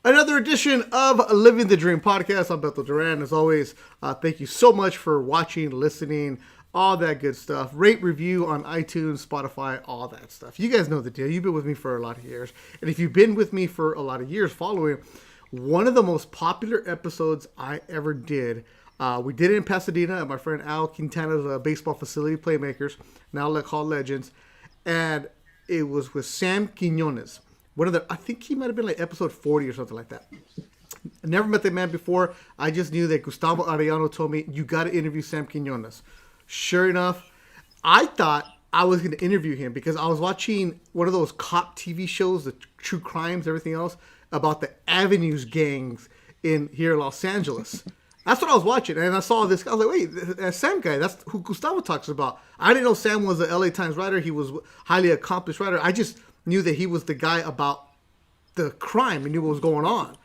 Another edition of Living the Dream podcast. I'm Beto Duran. As always, thank you so much for watching, listening, all that good stuff. Rate, review on iTunes, Spotify, all that stuff. You guys know the deal. You've been with me for a lot of years. And if you've been with me for a lot of years following, one of the most popular episodes I ever did, we did it in Pasadena at my friend Al Quintana's baseball facility, Playmakers, now called Legends. And it was with Sam Quinones. I think he might have been like episode 40 or something like that. I never met the man before. I just knew that Gustavo Arellano told me, you got to interview Sam Quinones. Sure enough, I thought I was going to interview him because I was watching one of those cop TV shows, the true crimes, everything else, about the Avenues gangs here in Los Angeles. That's what I was watching. And I saw this guy. I was like, wait, that Sam guy, that's who Gustavo talks about. I didn't know Sam was a LA Times writer. He was a highly accomplished writer. I just knew that he was the guy about the crime and knew what was going on.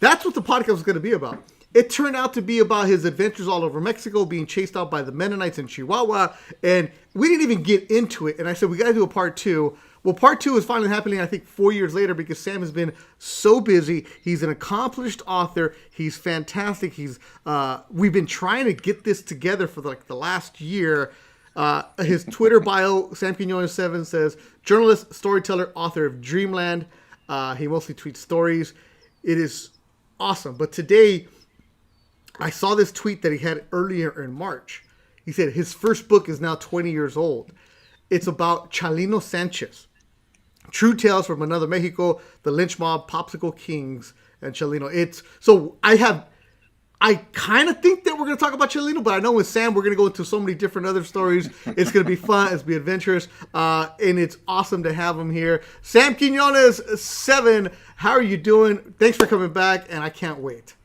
That's what the podcast was going to be about. It turned out to be about his adventures all over Mexico, being chased out by the Mennonites in Chihuahua, and we didn't even get into it. And I said, we got to do a part two. Well, part two is finally happening, I think, 4 years later because Sam has been so busy. He's an accomplished author. He's fantastic. We've been trying to get this together for the last year. His Twitter bio, Sam Quinones 7, says, journalist, storyteller, author of Dreamland. He mostly tweets stories. It is awesome. But today, I saw this tweet that he had earlier in March. He said his first book is now 20 years old. It's about Chalino Sanchez. True Tales from Another Mexico, the Lynch Mob, Popsicle Kings, and Chalino. I kind of think that we're going to talk about Chalino, but I know with Sam, we're going to go into so many different other stories. It's going to be fun. It's going to be adventurous. And it's awesome to have him here. Sam Quinones 7, how are you doing? Thanks for coming back, and I can't wait.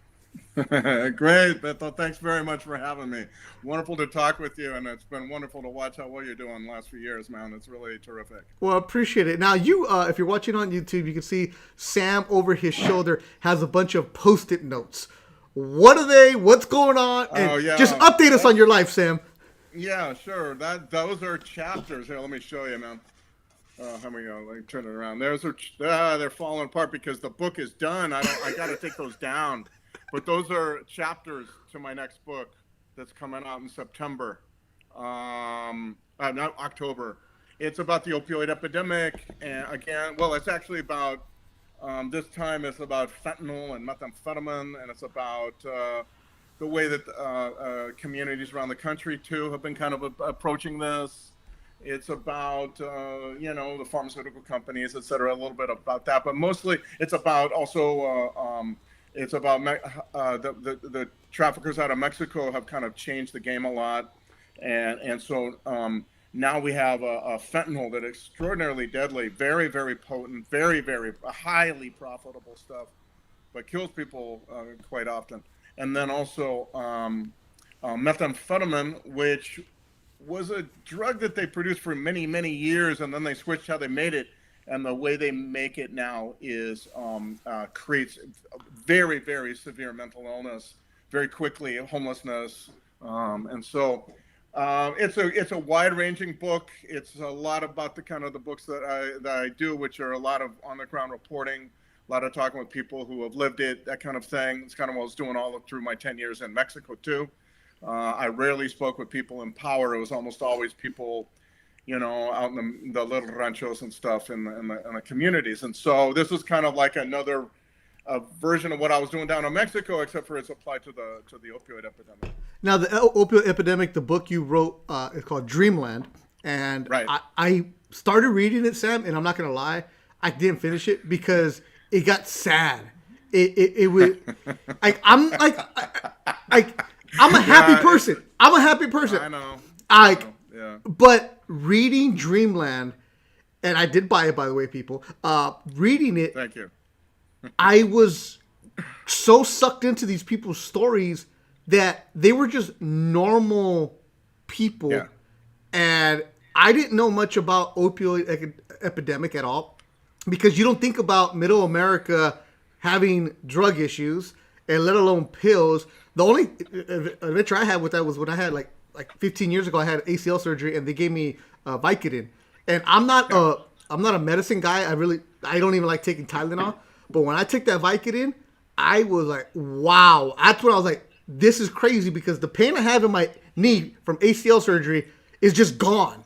Great, Beto. Thanks very much for having me. Wonderful to talk with you, and it's been wonderful to watch how well you're doing the last few years, man. It's really terrific. Well, I appreciate it. Now, if you're watching on YouTube, you can see Sam over his shoulder has a bunch of Post-it notes. What are they? What's going on? And just update us on your life, Sam. Yeah, sure. Those are chapters. Here, let me show you, man. How we go? Let me turn it around. They're falling apart because the book is done. I got to take those down. But those are chapters to my next book that's coming out in September. Not October. It's about the opioid epidemic. And again, it's actually about this time it's about fentanyl and methamphetamine, and it's about the way that communities around the country too have been kind of approaching this. It's about the pharmaceutical companies, et cetera, a little bit about that, but mostly it's about also it's about the traffickers out of Mexico have kind of changed the game a lot, and so now we have a fentanyl that is extraordinarily deadly, very, very potent, very, very highly profitable stuff, but kills people quite often. And then also methamphetamine, which was a drug that they produced for many, many years, and then they switched how they made it. And the way they make it now is creates very, very severe mental illness very quickly, homelessness, and so. It's a wide-ranging book. It's a lot about the books that I do, which are a lot of on-the-ground reporting, a lot of talking with people who have lived it, that kind of thing. It's kind of what I was doing all through my 10 years in Mexico too. I rarely spoke with people in power. It was almost always people, out in the little ranchos and stuff in the communities. And so this is kind of like another version of what I was doing down in Mexico, except for it's applied to the opioid epidemic. Now, the opioid epidemic, the book you wrote is called Dreamland, and right. I started reading it, Sam, and I'm not gonna lie, I didn't finish it because it got sad. It was I'm a happy person. I'm a happy person. I know. Yeah. But reading Dreamland, and I did buy it, by the way, people. Reading it. Thank you. I was so sucked into these people's stories that they were just normal people. Yeah. And I didn't know much about opioid epidemic at all because you don't think about middle America having drug issues and let alone pills. The only adventure I had with that was when I had like 15 years ago, I had ACL surgery and they gave me Vicodin. And I'm not a medicine guy. I don't even like taking Tylenol. But when I took that Vicodin, I was like, wow. That's when I was like, this is crazy because the pain I have in my knee from ACL surgery is just gone.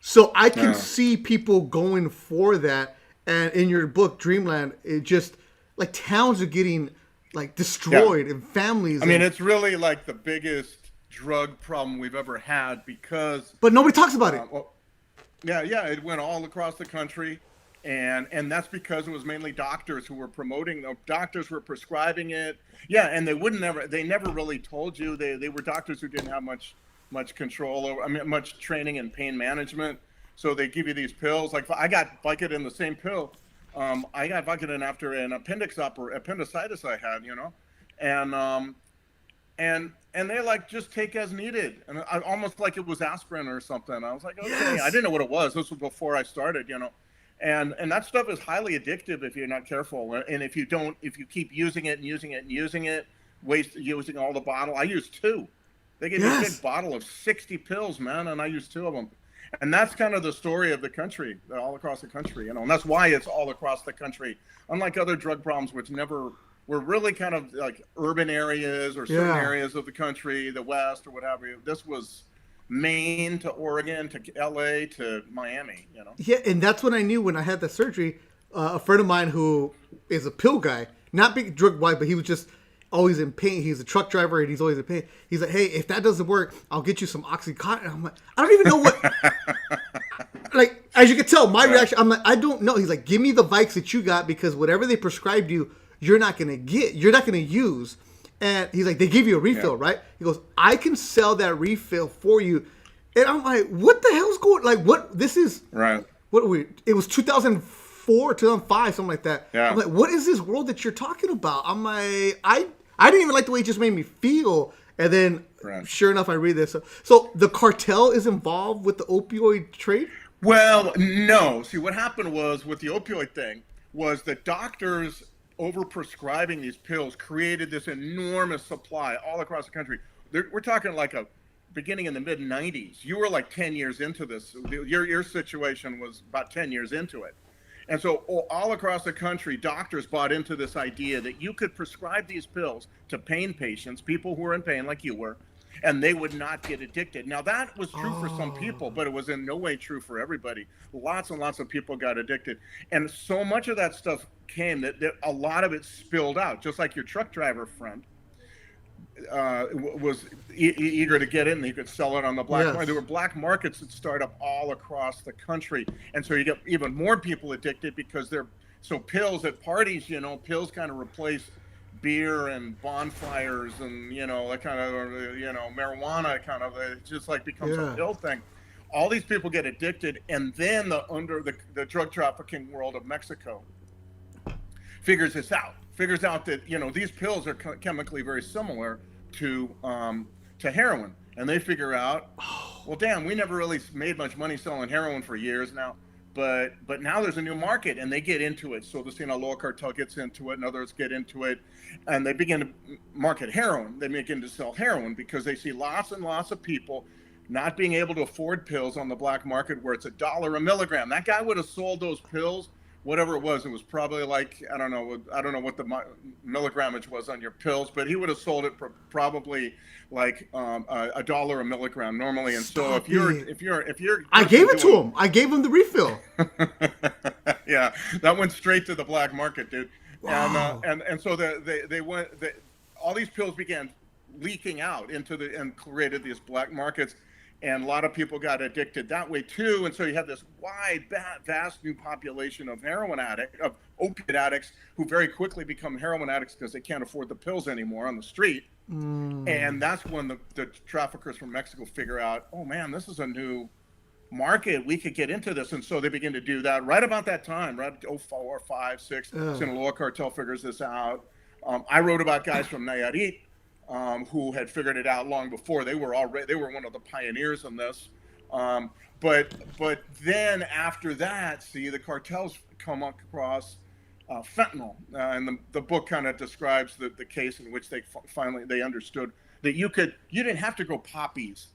So I can see people going for that. And in your book, Dreamland, it just, like, towns are getting, like, destroyed and families. I mean, it's really like the biggest drug problem we've ever had because... But nobody talks about it. Well, it went all across the country. And that's because it was mainly doctors who were promoting, doctors were prescribing it. Yeah, and they never really told you. They were doctors who didn't have much control over, much training in pain management. So they give you these pills. Like I got Vicodin, the same pill. I got Vicodin after an appendicitis I had, and they like just take as needed, and almost like it was aspirin or something. I was like, okay, yes. I didn't know what it was. This was before I started, and that stuff is highly addictive if you're not careful, and if you keep using it, using all the bottle. I used 2. They gave me a big bottle of 60 pills, man, and I used 2 of them. And that's kind of the story of the country, all across the country, and that's why it's all across the country. Unlike other drug problems, which never were really kind of like urban areas or certain areas of the country, the West or whatever. This was Maine to Oregon to LA to Miami, Yeah, and that's when I knew when I had the surgery. A friend of mine who is a pill guy, not big drug wise, but he was just always in pain. He's a truck driver and he's always in pain. He's like, hey, if that doesn't work, I'll get you some Oxycontin. I'm like, I don't even know what. Like, as you can tell, my reaction, I'm like, I don't know. He's like, give me the Vikes that you got because whatever they prescribed you, you're not going to use. And he's like, they give you a refill, right? He goes, I can sell that refill for you. And I'm like, what the hell's going, like, what, this is, right. It was 2004, 2005, something like that. Yeah. I'm like, what is this world that you're talking about? I'm like, I didn't even like the way it just made me feel. And then, sure enough, I read this. So the cartel is involved with the opioid trade? Well, no. See, what happened was with the opioid thing was that doctors overprescribing these pills created this enormous supply all across the country. We're talking like a beginning in the mid 90s. You were like 10 years into this. Your situation was about 10 years into it. And so all across the country, doctors bought into this idea that you could prescribe these pills to pain patients, people who were in pain like you were, and they would not get addicted. Now, that was true for some people, but it was in no way true for everybody. Lots and lots of people got addicted. And so much of that stuff came that a lot of it spilled out, just like your truck driver friend was eager to get in and he could sell it on the black market. There were black markets that start up all across the country. And so you get even more people addicted because so pills at parties, pills kind of replace beer and bonfires and, that kind of, marijuana kind of, it just like becomes a pill thing. All these people get addicted. And then the drug trafficking world of Mexico figures out that these pills are chemically very similar to heroin, and they figure out, well, damn, we never really made much money selling heroin for years now, but now there's a new market, and they get into it. So the Sinaloa cartel gets into it, and others get into it, and they begin to market heroin. They begin to sell heroin because they see lots and lots of people not being able to afford pills on the black market where it's $1 a milligram. That guy would have sold those pills. Whatever it was probably like, I don't know what the milligramage was on your pills, but he would have sold it for probably like $1 a milligram normally. And so if you're, I gave it to him. I gave him the refill. Yeah, that went straight to the black market, dude. Wow. And so all these pills began leaking out and created these black markets. And a lot of people got addicted that way too. And so you have this wide, vast new population of opiate addicts who very quickly become heroin addicts because they can't afford the pills anymore on the street. And that's when the traffickers from Mexico figure out, oh man, this is a new market. We could get into this. And so they begin to do that right about that time, right? 04, 5, 6, Sinaloa cartel figures this out. I wrote about guys from Nayarit, who had figured it out long before. They were one of the pioneers in this. But then after that, the cartels come across fentanyl, and the book kind of describes the case in which they finally understood that you didn't have to grow poppies,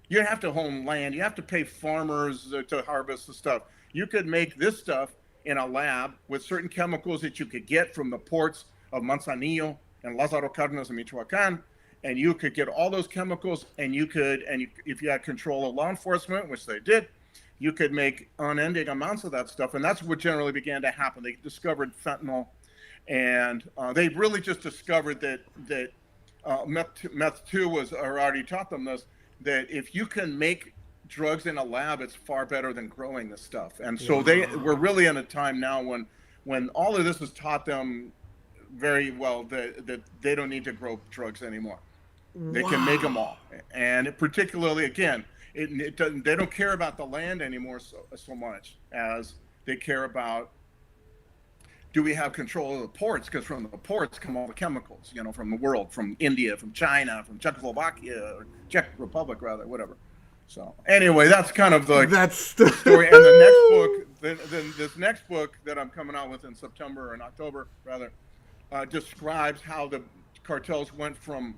you didn't have to own land, you have to pay farmers to harvest the stuff. You could make this stuff in a lab with certain chemicals that you could get from the ports of Manzanillo and Lázaro Cárdenas in Michoacán. And you could get all those chemicals, and if you had control of law enforcement, which they did, you could make unending amounts of that stuff. And that's what generally began to happen. They discovered fentanyl, and they really just discovered that meth 2 was, or already taught them this, that if you can make drugs in a lab, it's far better than growing this stuff. And so we're really in a time now when all of this has taught them very well that they don't need to grow drugs anymore. They can make them all. And particularly, again, they don't care about the land anymore so much as they care about, do we have control of the ports? Because from the ports come all the chemicals, from the world, from India, from China, from Czechoslovakia, or Czech Republic, rather, whatever. So anyway, that's kind of that's the story. And the next book, this next book that I'm coming out with in September and October, rather, describes how the cartels went from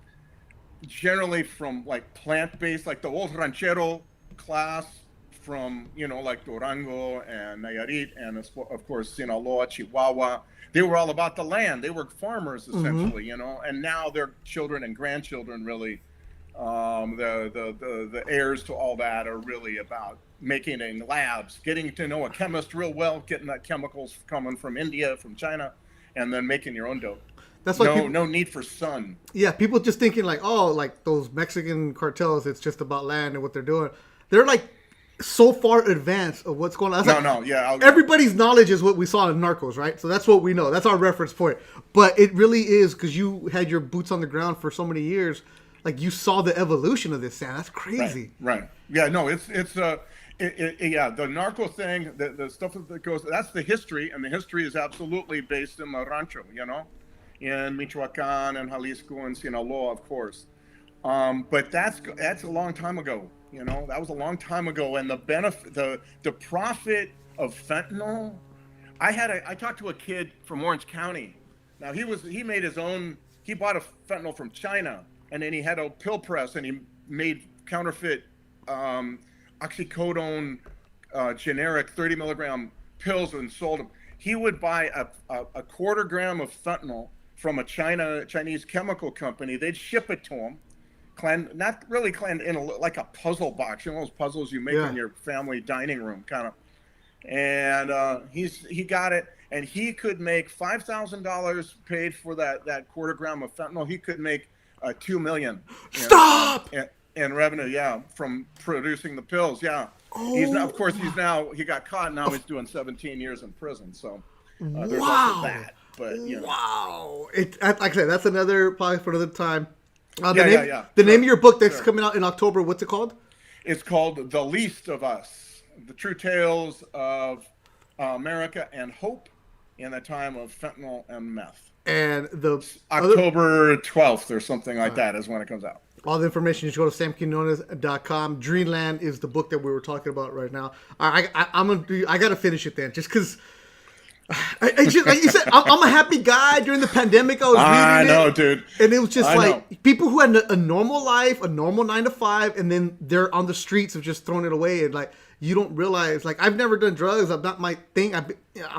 like plant-based, like the old ranchero class from, like Durango and Nayarit and of course, Sinaloa, Chihuahua. They were all about the land. They were farmers essentially, and now their children and grandchildren really, the heirs to all that are really about making in labs, getting to know a chemist real well, getting that chemicals coming from India, from China, and then making your own dope. That's why no need for sun. Yeah, people just thinking like, oh, like those Mexican cartels, it's just about land and what they're doing. They're like so far advanced of what's going on. Everybody's knowledge is what we saw in Narcos, right? So that's what we know. That's our reference point. But it really is, because you had your boots on the ground for so many years. Like, you saw the evolution of this, Sam. That's crazy. Right. Yeah, no, it's the narco thing, the stuff that goes, that's the history, and the history is absolutely based in the rancho, in Michoacan and Jalisco and Sinaloa, of course. But that's a long time ago. That was a long time ago, and the benefit, the profit of fentanyl. I talked to a kid from Orange County. Now he made his own. He bought a fentanyl from China, and then he had a pill press, and he made counterfeit oxycodone generic 30 milligram pills and sold them. He would buy a quarter gram of fentanyl from a Chinese chemical company. They'd ship it to him. Not really like a puzzle box, those puzzles you make in your family dining room, kind of. And he got it, and he could make $5,000 paid for that quarter gram of fentanyl. He could make $2 million. Stop! In revenue, from producing the pills, Oh. He got caught. Now he's doing 17 years in prison. So there's also that. But wow, like I said, that's another probably for another time. The name of your book that's coming out in October, what's it called? It's called The Least of Us: The True Tales of America and Hope in the Time of Fentanyl and Meth. And the October 12th or something like that is when it comes out. All the information, you should go to samquinones.com. Dreamland is the book that we were talking about right now. I got to finish it then, just because. Like you said, I'm a happy guy. During the pandemic, I was reading I know, dude. And it was just people who had a normal life, a normal 9 to 5, and then they're on the streets of just throwing it away. And like, you don't realize, like, I've never done drugs. I'm not my thing. I'm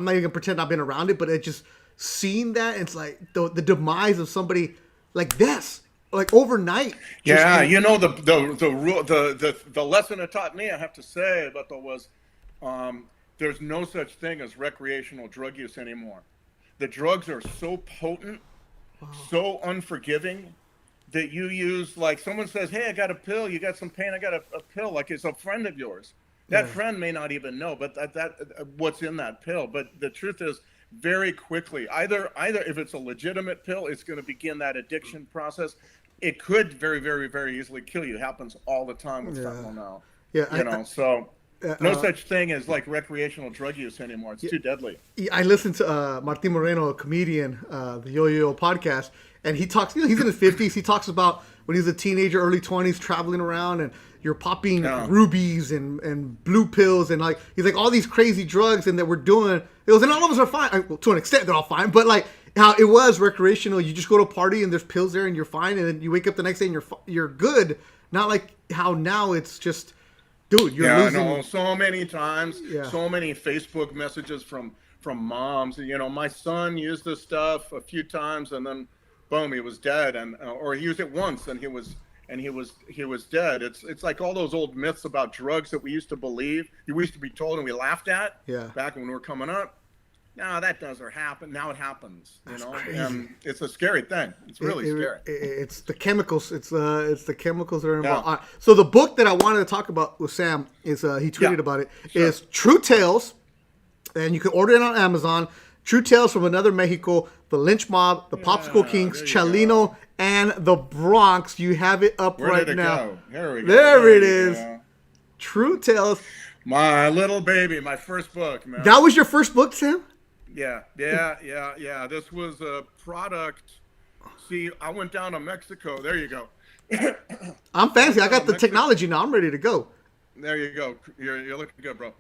not even gonna pretend I've been around it, but it just seeing that, it's like the demise of somebody like this, like overnight. Yeah, the lesson it taught me, I have to say, but was. There's no such thing as recreational drug use anymore. The drugs are so potent, so unforgiving, that you use, like someone says, hey, I got a pill, you got some pain, I got a pill, like it's a friend of yours. That friend may not even know, but that what's in that pill. But the truth is, very quickly, either if it's a legitimate pill, it's going to begin that addiction process. It could very, very, very easily kill you. It happens all the time with fentanyl now. No such thing as like recreational drug use anymore. It's too deadly. I listened to Martin Moreno, a comedian, the Yo-Yo podcast, and he talks, he's in his 50s. He talks about when he was a teenager, early 20s, traveling around, and you're popping rubies and blue pills, and like, he's like, all these crazy drugs and that we're doing. He goes, and all of us are fine. Well, to an extent, they're all fine, but like how it was recreational. You just go to a party and there's pills there and you're fine, and then you wake up the next day and you're good. Not like how now it's just... Dude, you're losing. I know. So many times, so many Facebook messages from from moms. You know, my son used this stuff a few times, and then boom, he was dead, and or he used it once, and he was dead. It's like all those old myths about drugs that we used to believe, we used to be told, and we laughed at back when we were coming up. No, that doesn't happen. Now it happens. That's You know, crazy. And it's a scary thing. It's really scary. It's the chemicals. It's the chemicals that are involved. Yeah. So the book that I wanted to talk about with Sam is he tweeted about it. Sure. Is True Tales, and you can order it on Amazon. True Tales from Another Mexico, the Lynch Mob, the Popsicle Kings, Chalino, and the Bronx. You have it up Where right did it now. go? There we go. There it is. Go. True Tales. My little baby, my first book, man. That was your first book, Sam? Yeah. This was a product. See, I went down to Mexico. There you go. I'm fancy. I got the technology now. I'm ready to go. There you go. You're looking good, bro.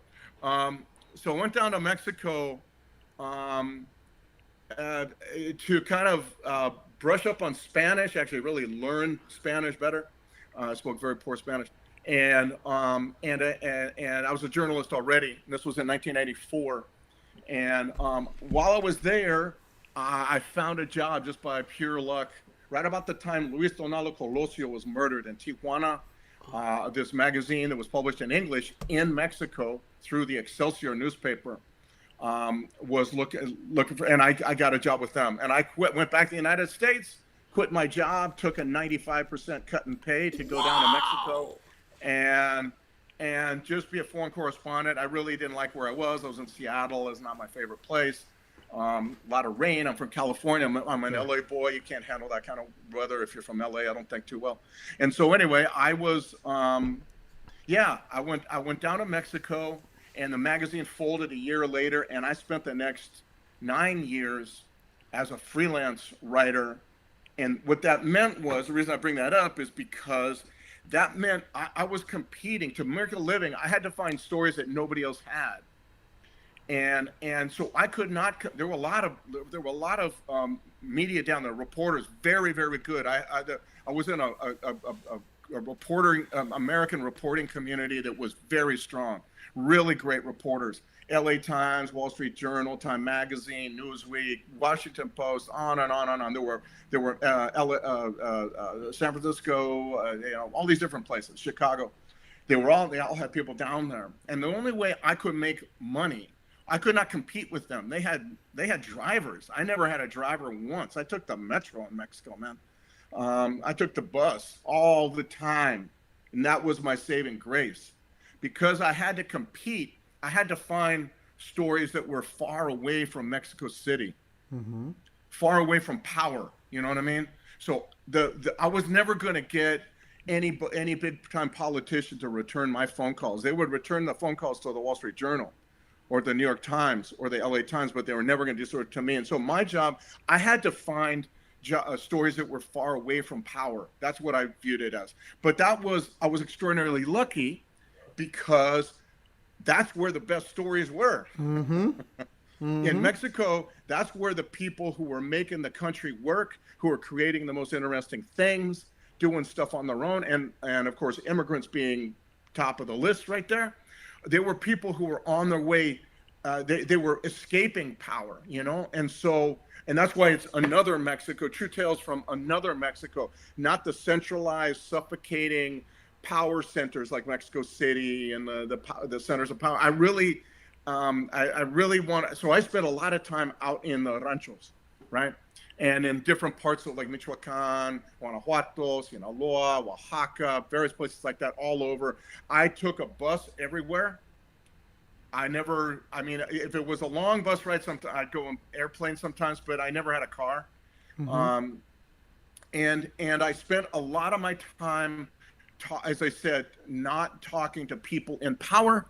So I went down to Mexico to kind of brush up on Spanish, actually really learn Spanish better. I spoke very poor Spanish. And I was a journalist already. This was in 1984. And while I was there, I found a job just by pure luck. Right about the time Luis Donaldo Colosio was murdered in Tijuana, this magazine that was published in English in Mexico through the Excelsior newspaper was looking for, and I got a job with them. And I went back to the United States, quit my job, took a 95% cut in pay to go down to Mexico, and just be a foreign correspondent. I really didn't like where I was. I was in Seattle. It's not my favorite place. A lot of rain. I'm from California. I'm an LA boy. You can't handle that kind of weather if you're from LA. I don't think too well. And so anyway, I was, I went down to Mexico, and the magazine folded a year later, and I spent the next 9 years as a freelance writer. And what that meant was, the reason I bring that up is because that meant I was competing to make a living. I had to find stories that nobody else had. And so I could not. There were a lot of media down there, reporters, very, very good. I was in a reporting American reporting community that was very strong, really great reporters. L.A. Times, Wall Street Journal, Time Magazine, Newsweek, Washington Post, on and on and on. There were San Francisco, all these different places, Chicago. They all had people down there, and the only way I could make money, I could not compete with them. They had drivers. I never had a driver once. I took the metro in Mexico, man. I took the bus all the time, and that was my saving grace. Because I had to compete, I had to find stories that were far away from Mexico City, far away from power. You know what I mean? So I was never going to get any big time politician to return my phone calls. They would return the phone calls to the Wall Street Journal or the New York Times or the LA Times, but they were never going to do so to me. And so my job, I had to find stories that were far away from power. That's what I viewed it as. But I was extraordinarily lucky because that's where the best stories were. In Mexico, that's where the people who were making the country work, who were creating the most interesting things, doing stuff on their own, and of course, immigrants being top of the list right there. They were people who were on their way. They were escaping power, and that's why it's Another Mexico, True Tales from Another Mexico, not the centralized, suffocating power centers like Mexico City and the centers of power. I really want. So I spent a lot of time out in the ranchos, right, and in different parts of like Michoacan, Guanajuato, Sinaloa, Oaxaca, various places like that, all over. I took a bus everywhere. If it was a long bus ride, sometimes I'd go on airplane sometimes, but I never had a car. And I spent a lot of my time, as I said, not talking to people in power.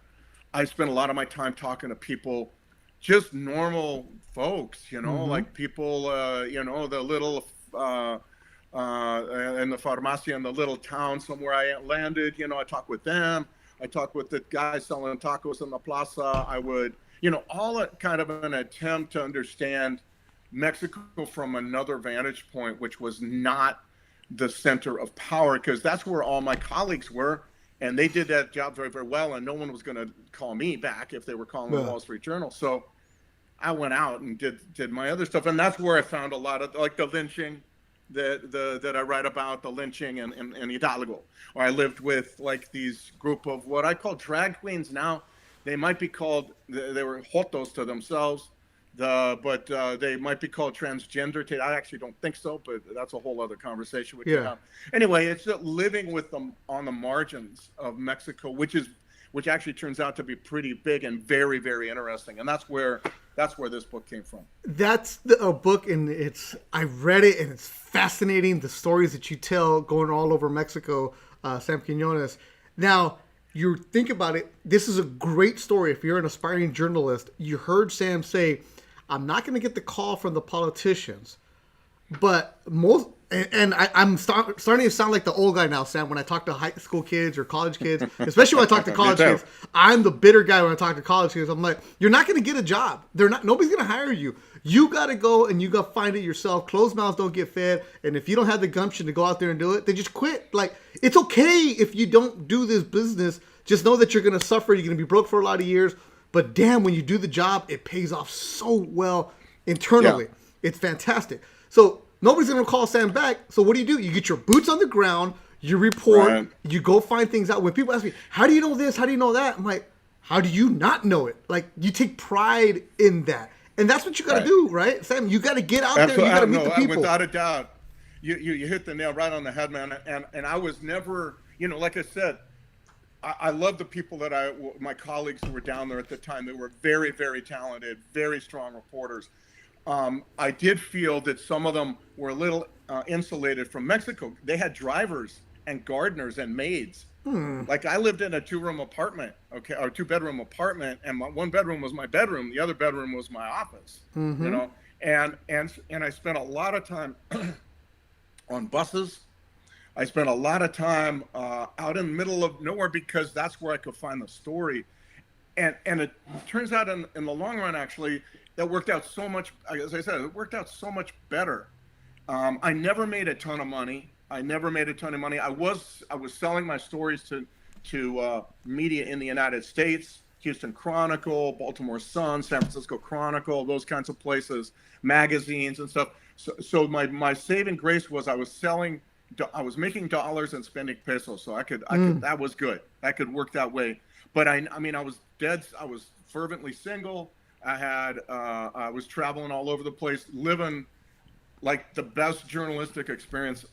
I spent a lot of my time talking to people, just normal folks, like people, the little, in the farmacia in the little town somewhere I landed, I talked with them. I talked with the guys selling tacos in the plaza. I would, all kind of an attempt to understand Mexico from another vantage point, which was not the center of power, because that's where all my colleagues were. And they did that job very, very well. And no one was going to call me back if they were calling the Wall Street Journal. So I went out and did my other stuff, and that's where I found a lot of like the lynching that I write about, the lynching in Hidalgo. Or I lived with like these group of what I call drag queens now. They might be called, they were jotos to themselves, but they might be called transgender. I actually don't think so, but that's a whole other conversation we can have. Anyway, it's living with them on the margins of Mexico, which actually turns out to be pretty big and very, very interesting. And that's where this book came from. That's a book, and I read it, and it's fascinating, the stories that you tell going all over Mexico, Sam Quinones. Now, you think about it, this is a great story. If you're an aspiring journalist, you heard Sam say, I'm not going to get the call from the politicians, but I'm starting to sound like the old guy now, Sam, when I talk to high school kids or college kids, especially when I talk to college kids. I'm the bitter guy when I talk to college kids. I'm like, you're not going to get a job. Nobody's going to hire you. You got to go and you got to find it yourself. Closed mouths don't get fed. And if you don't have the gumption to go out there and do it, then just quit. Like, it's okay if you don't do this business. Just know that you're going to suffer. You're going to be broke for a lot of years. But damn, when you do the job, it pays off so well internally. Yeah. It's fantastic. So nobody's going to call Sam back. So what do? You get your boots on the ground. You report. Right. You go find things out. When people ask me, how do you know this? How do you know that? I'm like, how do you not know it? Like, you take pride in that. And that's what you got to do, right, Sam? You got to get out there. You got to meet the people. Without a doubt, you hit the nail right on the head, man. And I was never, like I said, I love the people my colleagues who were down there at the time. They were very, very talented, very strong reporters. I did feel that some of them were a little insulated from Mexico. They had drivers and gardeners and maids. Like, I lived in a 2-room apartment, or 2-bedroom apartment, and one bedroom was my bedroom, the other bedroom was my office. And I spent a lot of time on buses. I spent a lot of time out in the middle of nowhere, because that's where I could find the story. And it turns out in the long run, actually, that worked out so much. As I said, it worked out so much better. I never made a ton of money. I was selling my stories to media in the United States, Houston Chronicle, Baltimore Sun, San Francisco Chronicle, those kinds of places, magazines and stuff. So my saving grace was I was making dollars and spending pesos. So I could that was good. That could work that way. But I was fervently single. I was traveling all over the place, living like the best journalistic experience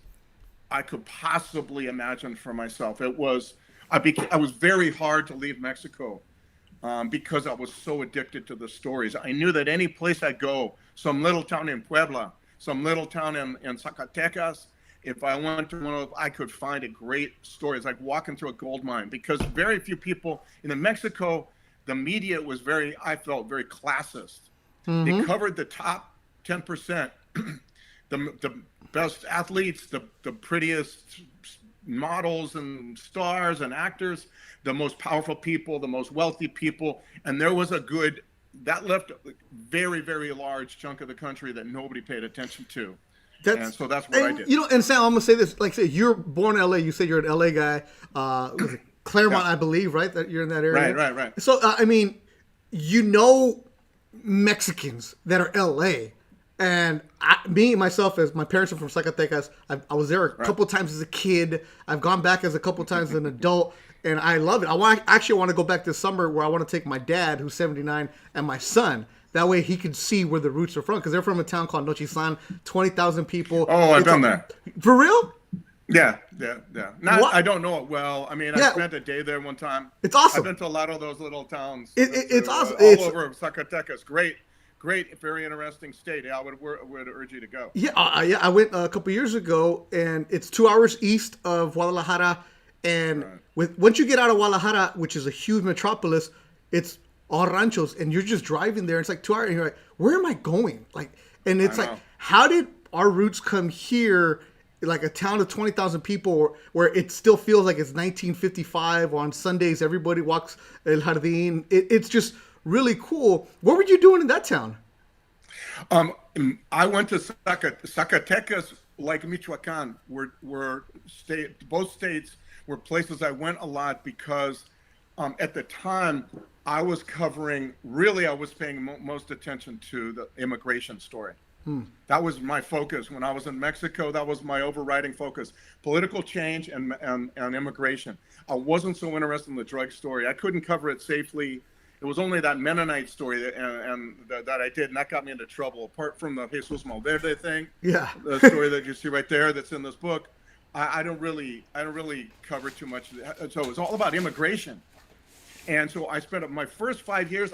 I could possibly imagine for myself. I was very hard to leave Mexico because I was so addicted to the stories. I knew that any place I go, some little town in Puebla, some little town in Zacatecas, if I went to one of those, I could find a great story. It's like walking through a gold mine, because very few people in Mexico, the media was I felt very classist. They covered the top 10%, the best athletes, the prettiest models and stars and actors, the most powerful people, the most wealthy people. And there was that left a very, very large chunk of the country that nobody paid attention to. And so that's what I did. And Sam, I'm going to say this, like, say you're born in LA, you said you're an LA guy, Claremont, I believe, right? That you're in that area. Right. So, Mexicans that are LA. And myself, as my parents are from Zacatecas, I was there a couple times as a kid. I've gone back as a couple times as an adult, and I love it. I actually want to go back this summer, where I want to take my dad, who's 79, and my son. That way he can see where the roots are from, because they're from a town called Nochislan, 20,000 people. Oh, I've done that. For real? Yeah. I don't know it well. I mean, I spent a day there one time. It's awesome. I've been to a lot of those little towns. It's awesome. All over Zacatecas. Great, very interesting state. I would urge you to go. Yeah, I went a couple years ago, and it's 2 hours east of Guadalajara. And once you get out of Guadalajara, which is a huge metropolis, it's all ranchos, and you're just driving there. It's like 2 hours, and you're like, where am I going? And it's like, how did our roots come here? Like a town of 20,000 people, where it still feels like it's 1955. On Sundays, everybody walks El Jardín. It's just really cool. What were you doing in that town? I went to Zacatecas, like Michoacan, both states were places I went a lot, because At the time, I was covering, really, I was paying most attention to the immigration story. That was my focus. When I was in Mexico, that was my overriding focus. Political change and immigration. I wasn't so interested in the drug story. I couldn't cover it safely. It was only that Mennonite story that I did, and that got me into trouble. Apart from the Jesus Malverde thing, Yeah. the story that you see right there that's in this book, I don't really cover too much. So it was all about immigration. And so I spent my first 5 years,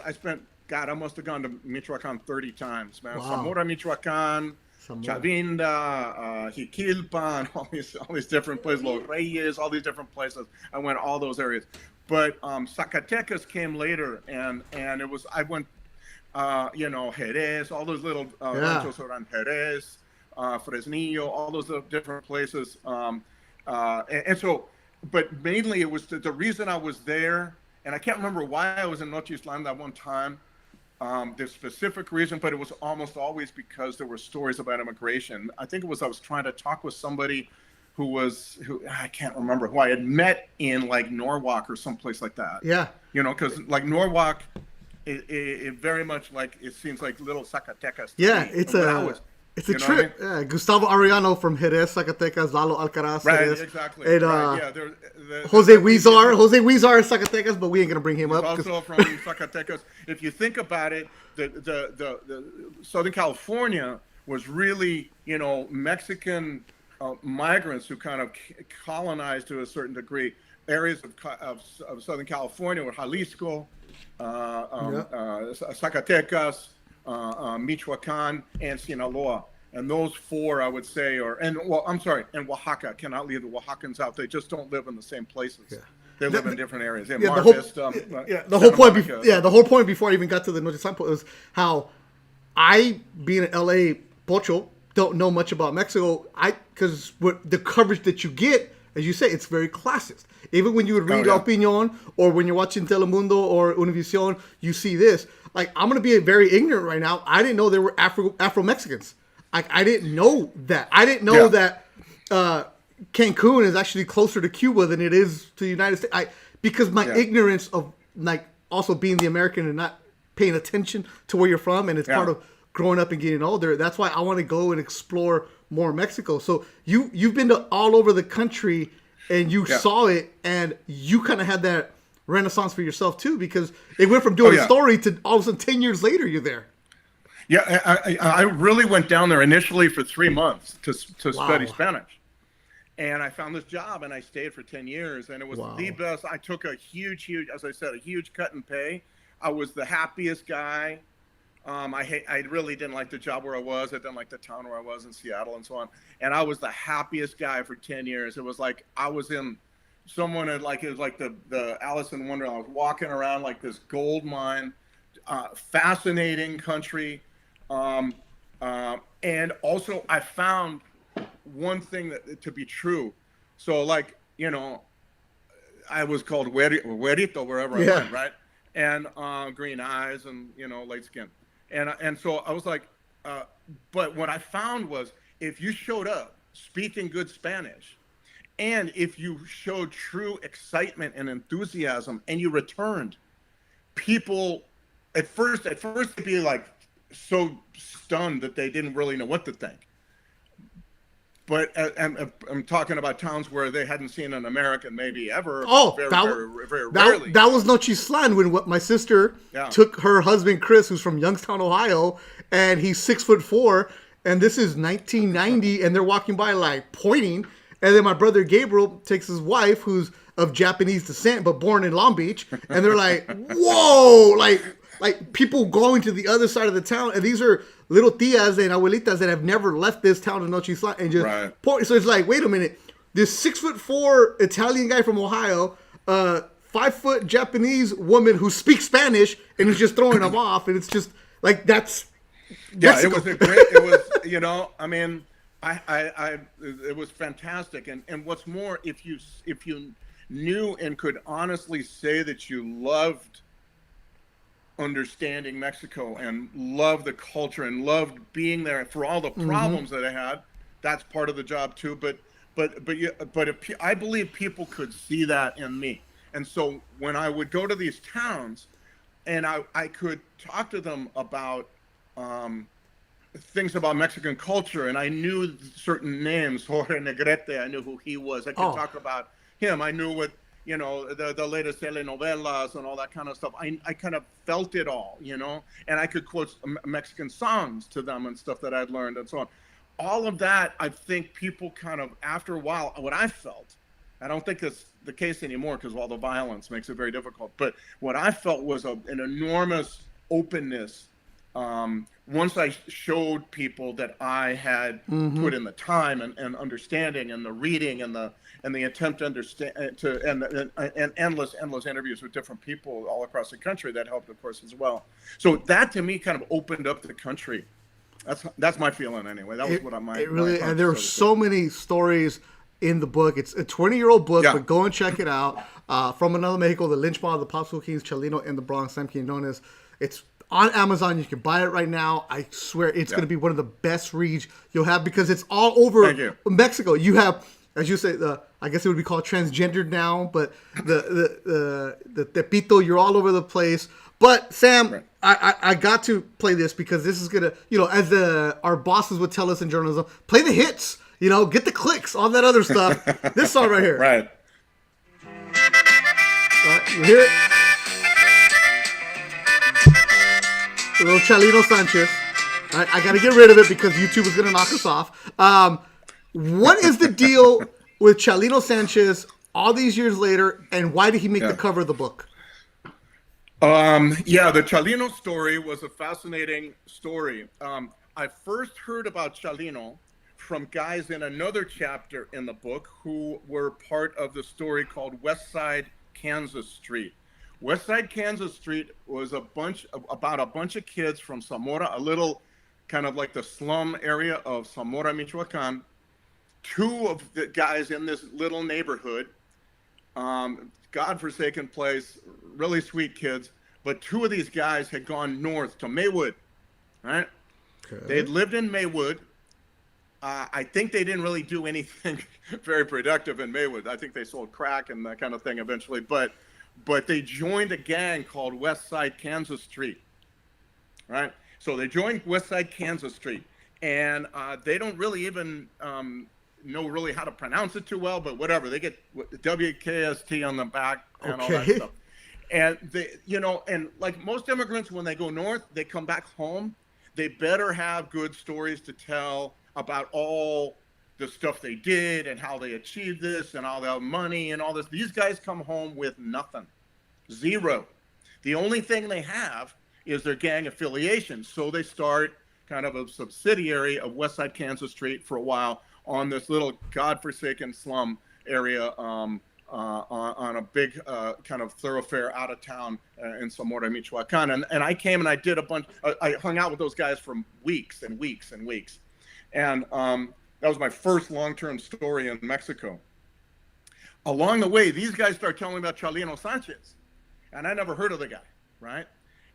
God, I must have gone to Michoacan 30 times, man. Wow. Zamora, Michoacan, Chavinda, Jiquilpan, all these different places, Los Reyes, all these different places. I went all those areas. But Zacatecas came later, and I went, Jerez, all those little ranchos around Jerez, Fresnillo, all those different places. And so, but mainly it was the reason I was there. And I can't remember why I was in Nochislan that one time, the specific reason, but it was almost always because there were stories about immigration. I think it was I was trying to talk with somebody who I can't remember, who I had met in like Norwalk or someplace like that. Yeah. Because like Norwalk, it very much like, it seems like little Zacatecas. Yeah, it's a trip. I mean? Yeah, Gustavo Arellano from Jerez, Zacatecas, Lalo Alcaraz. Right, Jerez. Exactly. And right, yeah, Jose Huizar is Zacatecas, but we ain't gonna bring him up. Also from Zacatecas. If you think about it, the Southern California was really, Mexican migrants who kind of colonized to a certain degree areas of Southern California, with Jalisco, Zacatecas, Michoacan, and Sinaloa. And those four, I would say, and Oaxaca. Cannot leave the Oaxacans out. They just don't live in the same places. Yeah. They live in different areas. The whole point before I even got to the Noche Sample was how I, being an LA pocho, don't know much about Mexico. Because the coverage that you get, as you say, it's very classist. Even when you would read Opinion, or when you're watching Telemundo or Univision, you see this. Like, I'm going to be very ignorant right now. I didn't know there were Afro-Mexicans. I didn't know that. I didn't know that Cancun is actually closer to Cuba than it is to the United States. Because my ignorance of, like, also being the American and not paying attention to where you're from, and it's part of growing up and getting older. That's why I want to go and explore more Mexico. So you've been to all over the country, and you saw it, and you kind of had that renaissance for yourself too, because it went from doing a story to all of a sudden 10 years later you're there. Yeah, I really went down there initially for 3 months to study Spanish. And I found this job, and I stayed for 10 years, and it was the best. I took a huge, as I said, a huge cut in pay. I was the happiest guy. I really didn't like the job where I was. I didn't like the town where I was in Seattle and so on. And I was the happiest guy for 10 years. It was like I was in it was like the Alice in Wonderland. I was walking around like this gold mine, fascinating country. And also I found one thing that to be true. So like, I was called Güerito wherever I went, right? And green eyes and, light skin. And so I was like, but what I found was if you showed up speaking good Spanish, and if you showed true excitement and enthusiasm and you returned, people at first they'd be like so stunned that they didn't really know what to think. But I'm talking about towns where they hadn't seen an American maybe ever. Very rarely. That was Nochislan when my sister took her husband Chris, who's from Youngstown, Ohio, and he's 6'4", and this is 1990, and they're walking by like pointing, and then my brother Gabriel takes his wife, who's of Japanese descent but born in Long Beach, and they're like, whoa, like people going to the other side of the town, and these are little tias and abuelitas that have never left this town of Nochislan, and just point. So it's like, wait a minute, this 6'4" Italian guy from Ohio, 5 foot Japanese woman who speaks Spanish, and is just throwing them off, and it's just like that's Mexico. It was I mean, it was fantastic, and what's more, if you knew and could honestly say that you loved understanding Mexico and loved the culture and loved being there for all the problems that I had, that's part of the job too. But I believe people could see that in me, And so when I would go to these towns, and I could talk to them about things about Mexican culture, and I knew certain names. Jorge Negrete, I knew who he was. I could Oh, talk about him. I knew what, the latest telenovelas and all that kind of stuff. I kind of felt it all, and I could quote Mexican songs to them and stuff that I'd learned and so on. All of that, I think people kind of, after a while, what I felt, I don't think it's the case anymore because all the violence makes it very difficult, but what I felt was an enormous openness once I showed people that I had put in the time and understanding and the reading and the attempt to understand and endless interviews with different people all across the country, that helped, of course, as well. So that to me kind of opened up the country. That's my feeling anyway. That was what my it really, my and there are so many stories in the book. It's a 20-year-old book, Yeah. but go and check it out. From Another Mexico, The Lynch Mob, The Popsicle Kings, Chalino in the Bronx, Sam Quinones. It's on Amazon. You can buy it right now. I swear it's going to be one of the best reads you'll have because it's all over Mexico. You have, as you say, I guess it would be called transgendered now, but the Tepito, you're all over the place. But Sam, Right. I got to play this because this is gonna, as our bosses would tell us in journalism, play the hits, get the clicks, all that other stuff. This song right here, Right. you hear it? A little Chalino Sanchez. All right, I got to get rid of it because YouTube is gonna knock us off. What is the deal with Chalino Sanchez all these years later, and why did he make the cover of the book? The Chalino story was a fascinating story. I first heard about Chalino from guys in another chapter in the book who were part of the story called West Side Kansas Street. West Side Kansas Street was about a bunch of kids from Zamora, a little kind of like the slum area of Zamora, Michoacan. Two of the guys in this little neighborhood, godforsaken place, really sweet kids, but two of these guys had gone north to Maywood, right? Okay. They had lived in Maywood. I think they didn't really do anything very productive in Maywood. I think they sold crack and that kind of thing eventually, but they joined a gang called West Side Kansas Street, right? So they joined West Side Kansas Street, and they don't really even know really how to pronounce it too well, but whatever. They get WKST on the back and all that stuff. And they, and like most immigrants, when they go north, they come back home. They better have good stories to tell about all the stuff they did and how they achieved this and all the money and all this. These guys come home with nothing, zero. The only thing they have is their gang affiliation. So they start kind of a subsidiary of West Side Kansas Street for a while on this little godforsaken slum area on a big kind of thoroughfare out of town in Zamora, Michoacan. And I came and I did a bunch, I hung out with those guys for weeks and weeks and weeks. And that was my first long-term story in Mexico. Along the way, these guys start telling me about Chalino Sanchez. And I never heard of the guy, right?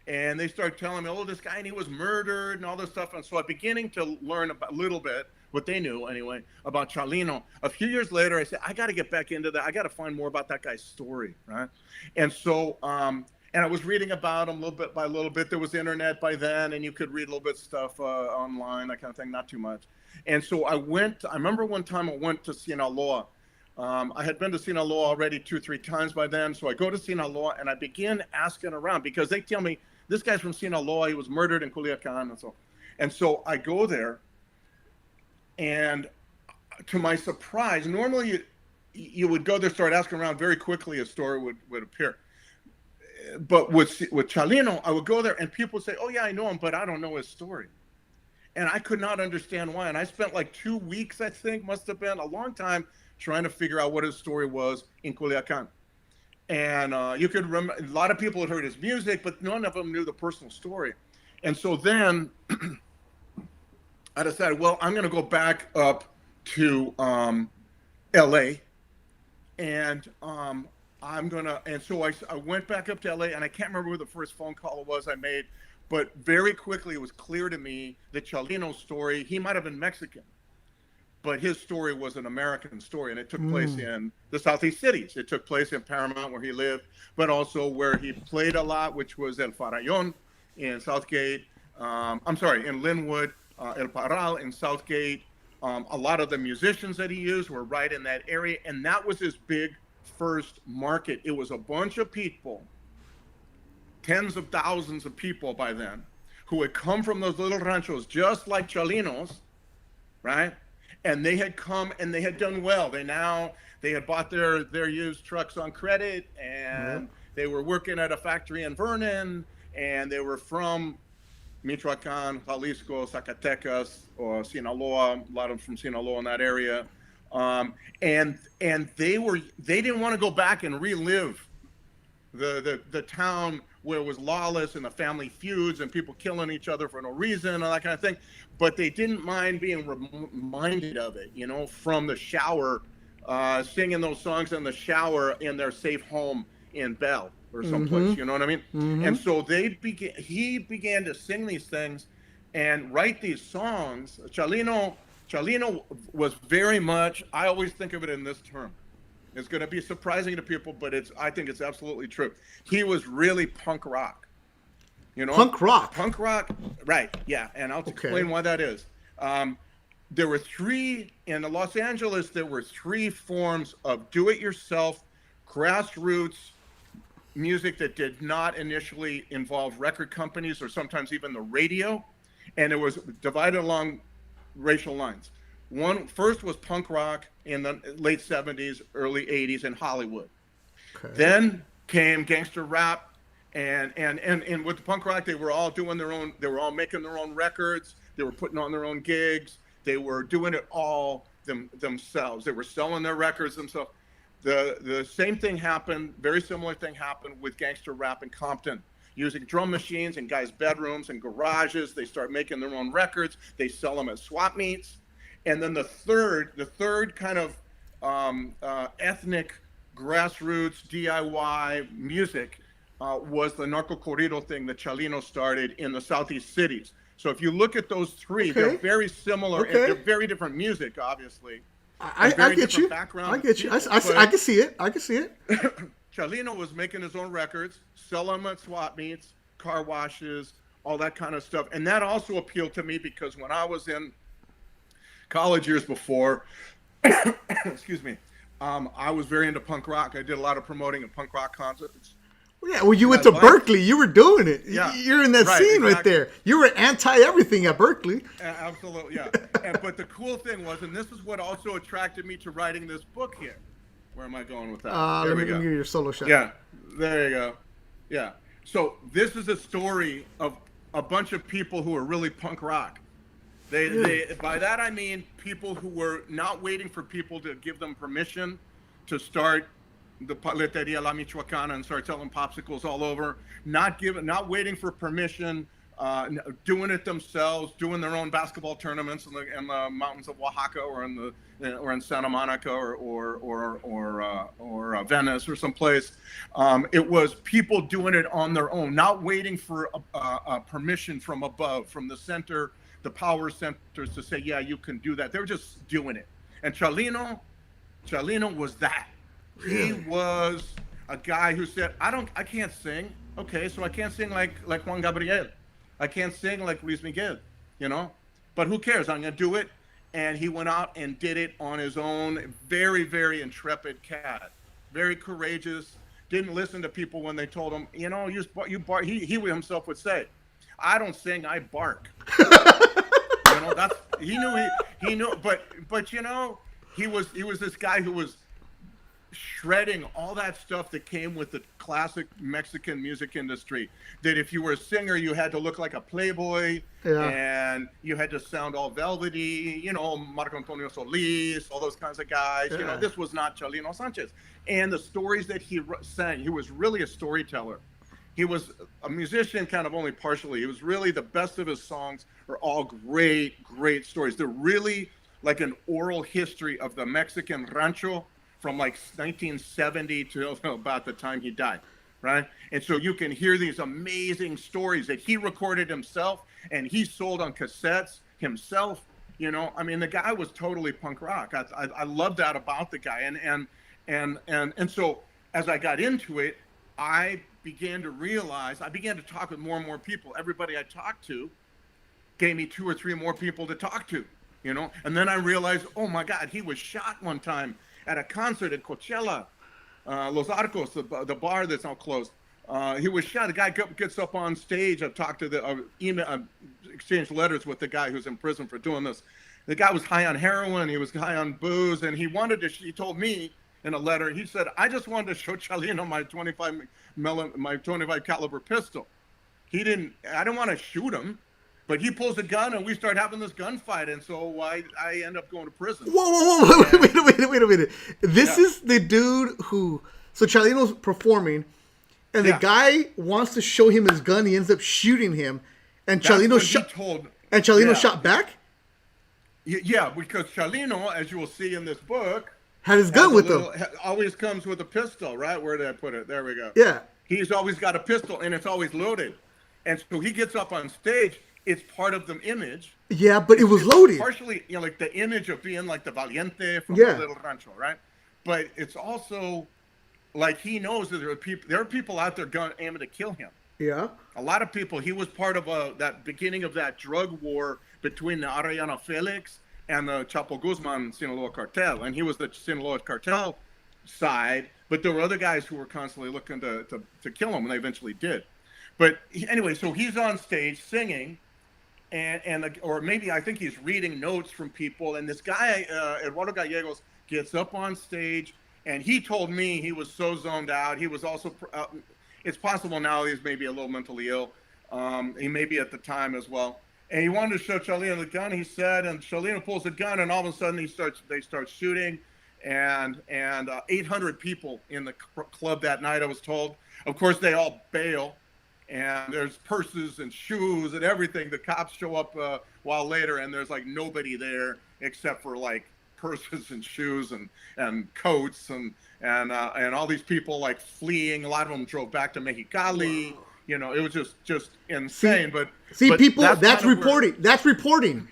And they start telling me, this guy, and he was murdered and all this stuff. And so I'm beginning to learn about a little bit, what they knew anyway, about Chalino. A few years later, I said, I got to get back into that. I got to find more about that guy's story, right? And so, and I was reading about him little bit by little bit. There was internet by then, and you could read a little bit of stuff online, that kind of thing, not too much. And so I remember one time I went to Sinaloa. I had been to Sinaloa already 2-3 times by then. So I go to Sinaloa and I begin asking around because they tell me, this guy's from Sinaloa, he was murdered in Culiacan and so. And so I go there, and to my surprise, normally you would go there, start asking around, very quickly a story would appear. But with Chalino, I would go there and people would say, oh yeah, I know him, but I don't know his story. And I could not understand why. And I spent like 2 weeks, I think, must have been a long time, trying to figure out what his story was in Culiacan. And you could remember, a lot of people had heard his music, but none of them knew the personal story. And so then I decided, well, I'm going to go back up to LA, and so I went back up to LA, and I can't remember who the first phone call was I made, but very quickly it was clear to me that Chalino's story, he might have been Mexican, but his story was an American story, and it took place in the Southeast cities. It took place in Paramount, where he lived, but also where he played a lot, which was El Farallon in Southgate. I'm sorry, in Linwood, El Parral in Southgate. A lot of the musicians that he used were right in that area, and that was his big first market. It was a bunch of people, tens of thousands of people by then, who had come from those little ranchos, just like Chalinos, right? And they had come and they had done well. They had bought their used trucks on credit, and they were working at a factory in Vernon, and they were from Michoacan, Jalisco, Zacatecas, or Sinaloa. A lot of them from Sinaloa in that area. And they didn't want to go back and relive the town where it was lawless and the family feuds and people killing each other for no reason and that kind of thing. But they didn't mind being reminded of it, from the shower, singing those songs in the shower in their safe home in Bell or someplace, you know what I mean? And so he began to sing these things and write these songs. Chalino was very much, I always think of it in this term. It's going to be surprising to people, but I think it's absolutely true. He was really punk rock. Punk rock. Punk rock, right? Yeah, and I'll explain why that is. There were in Los Angeles. There were three forms of do-it-yourself, grassroots music that did not initially involve record companies or sometimes even the radio, and it was divided along racial lines. First was punk rock in the late 70s, early 80s in Hollywood. Okay. Then came gangster rap, and with the punk rock, they were all doing their own. They were all making their own records. They were putting on their own gigs. They were doing it all themselves. They were selling their records themselves. The same thing happened. Very similar thing happened with gangster rap in Compton. Using drum machines in guys' bedrooms and garages. They start making their own records. They sell them at swap meets. And then the third kind of ethnic grassroots DIY music was the narco corrido thing that Chalino started in the Southeast cities. So if you look at those three, they're very similar. And they're very different music, obviously. I get you. I get you. I can see it. I can see it. Chalino was making his own records, selling them at swap meets, car washes, all that kind of stuff. And that also appealed to me because when I was in college years before, excuse me, I was very into punk rock. I did a lot of promoting at punk rock concerts. Yeah, well, you went to Berkeley. You were doing it. Yeah, you're in that scene right there. You were anti-everything at Berkeley. Absolutely, yeah. But the cool thing was, and this is what also attracted me to writing this book here. Where am I going with that? Let me give you your solo shot. Yeah, there you go. Yeah. So this is a story of a bunch of people who are really punk rock. They by that I mean people who were not waiting for people to give them permission to start the Paleteria La Michoacana and start selling popsicles all over. Not waiting for permission, doing it themselves, doing their own basketball tournaments in the mountains of Oaxaca or in Santa Monica or Venice or someplace. It was people doing it on their own, not waiting for permission from above, from the center, the power centers to say, yeah, you can do that. They were just doing it. And Chalino was that. He was a guy who said, I can't sing. Okay, so I can't sing like Juan Gabriel. I can't sing like Luis Miguel, but who cares? I'm going to do it. And he went out and did it on his own. Very, very intrepid cat. Very courageous. Didn't listen to people when they told him, you bark. He himself would say, I don't sing, I bark. He knew, but he was this guy who was shredding all that stuff that came with the classic Mexican music industry. That if you were a singer, you had to look like a playboy, and you had to sound all velvety, Marco Antonio Solis, all those kinds of guys. Yeah. This was not Chalino Sanchez. And the stories that he sang, he was really a storyteller. He was a musician kind of only partially. He was really, the best of his songs are all great, great stories. They're really like an oral history of the Mexican rancho from like 1970 to about the time he died, right? And so you can hear these amazing stories that he recorded himself and he sold on cassettes himself. You know, I mean, the guy was totally punk rock. I love that about the guy. And so as I got into it, I began to talk with more and more people. Everybody I talked to gave me 2 or 3 more people to talk to, you know? And then I realized, oh my God, he was shot one time at a concert in Coachella, Los Arcos, the bar that's now closed. He was shot. The guy gets up on stage. I've talked to the email, exchanged letters with the guy who's in prison for doing this. The guy was high on heroin. He was high on booze, and he told me in a letter, he said, I just wanted to show Chalino my 25 caliber pistol. I didn't want to shoot him, but he pulls a gun and we start having this gunfight. And so I end up going to prison. Whoa. Wait a minute. This is the dude who, so Chalino's performing and the guy wants to show him his gun. He ends up shooting him and Chalino shot back. Yeah, because Chalino, as you will see in this book, had his gun with him. Always comes with a pistol, right? Where did I put it? There we go. Yeah. He's always got a pistol, and it's always loaded. And so he gets up on stage. It's part of the image. Yeah, but it was loaded. Partially, you know, like the image of being like the valiente from the little rancho, right? But it's also like he knows that there are people out there aiming to kill him. Yeah. A lot of people. He was part of that beginning of that drug war between the Arellano Felix and the Chapo Guzman Sinaloa cartel. And he was the Sinaloa cartel side, but there were other guys who were constantly looking to kill him, and they eventually did. But anyway, so he's on stage singing, or maybe I think he's reading notes from people, and this guy, Eduardo Gallegos, gets up on stage, and he told me he was so zoned out. He was also, it's possible now he's maybe a little mentally ill. He may be at the time as well. And he wanted to show Chalino the gun, he said, and Chalino pulls the gun, and all of a sudden they start shooting, and 800 people in the club that night, I was told. Of course, they all bail, and there's purses and shoes and everything. The cops show up a while later, and there's like nobody there except for like purses and shoes and coats and all these people like fleeing. A lot of them drove back to Mexicali. Wow. You know, it was just insane. But people, that's reporting. That's reporting.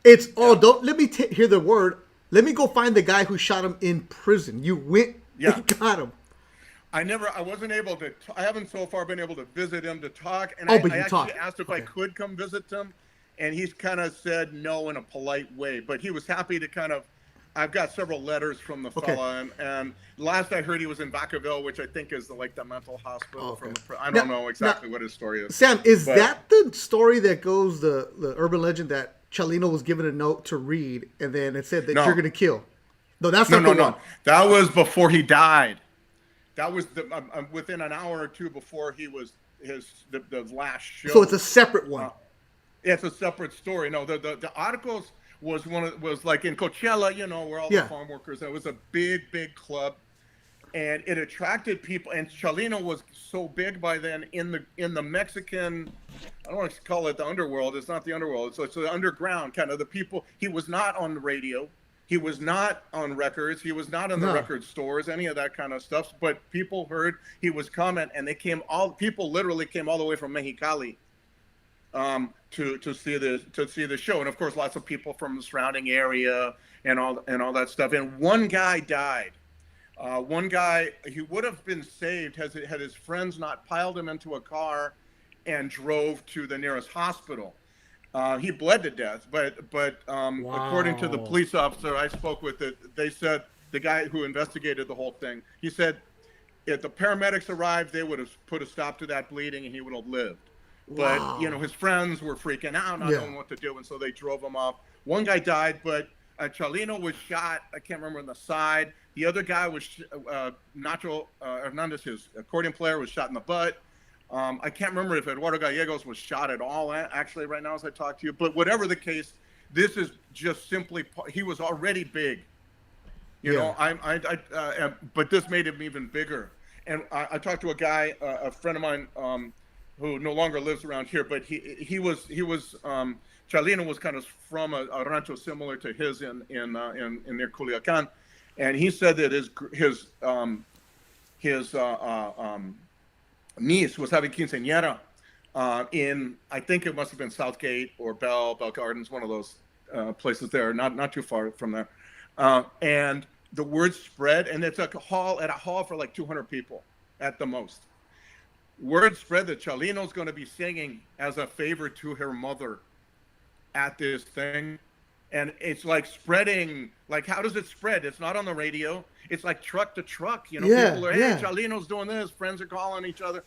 It's don't let me hear the word. Let me go find the guy who shot him in prison. You went and got him. I wasn't able to. I haven't so far been able to visit him to talk. And but I you actually asked if I could come visit him, and he's kind of said no in a polite way. But he was happy to kind of. I've got several letters from the fella, and last I heard he was in Vacaville, which I think is the mental hospital. I don't know exactly what his story is. Sam, that the story that goes the urban legend that Chalino was given a note to read, and then it said that you're going to kill? No, that's not the one. No. That was before he died. That was within an hour or two before he was the last show. So it's a separate one. It's a separate story. No, the articles. Was like in Coachella, you know, where all the farm workers. It was a big club, and it attracted people. And Chalino was so big by then in the Mexican. I don't want to call it the underworld. It's not the underworld. It's the underground kind of the people. He was not on the radio. He was not on records. He was not in the record stores. Any of that kind of stuff. But people heard he was coming, and people literally came all the way from Mexicali. To see the show, and of course lots of people from the surrounding area and all that stuff. And one guy died. One guy, he would have been saved had his friends not piled him into a car and drove to the nearest hospital. He bled to death, but according to the police officer I spoke with, they said the guy who investigated the whole thing, he said if the paramedics arrived, they would have put a stop to that bleeding and he would have lived. But, you know, his friends were freaking out, not knowing what to do, and so they drove him off. One guy died, but Chalino was shot, I can't remember, on the side. The other guy was, Nacho Hernandez, his accordion player, was shot in the butt. I can't remember if Eduardo Gallegos was shot at all, actually, right now as I talk to you. But whatever the case, this is just simply, he was already big. You know, but this made him even bigger. And I talked to a guy, a friend of mine, who no longer lives around here, but he was Chalino was kind of from a rancho similar to his in near Culiacan, and he said that his niece was having quinceañera in, I think it must have been Southgate or Bell Gardens, one of those places there, not too far from there, and the word spread, and it's a hall for like 200 people at the most. Word spread that Chalino's going to be singing as a favor to her mother at this thing. And it's like spreading, like, how does it spread? It's not on the radio. It's like truck to truck, people are, hey, Chalino's doing this. Friends are calling each other.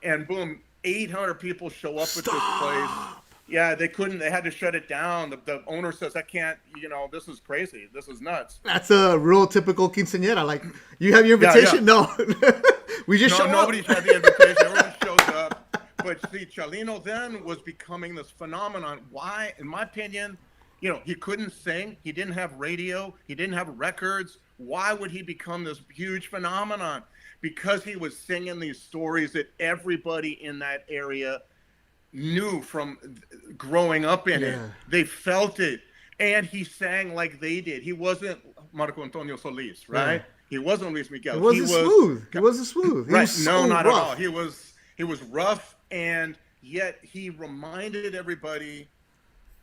And boom, 800 people show up at this place. Yeah, they had to shut it down. The owner says, I can't, this is crazy. This is nuts. That's a real typical quinceañera. Like, you have your invitation? Yeah. No. We just show up. Nobody's had the invitation. Everyone shows up. But see, Chalino then was becoming this phenomenon. Why? In my opinion, he couldn't sing. He didn't have radio. He didn't have records. Why would he become this huge phenomenon? Because he was singing these stories that everybody in that area knew from growing up in it. They felt it. And he sang like they did. He wasn't Marco Antonio Solis, right? Yeah. He wasn't Luis Miguel. He wasn't smooth. He wasn't smooth. Right. No, not at all. He was rough, and yet he reminded everybody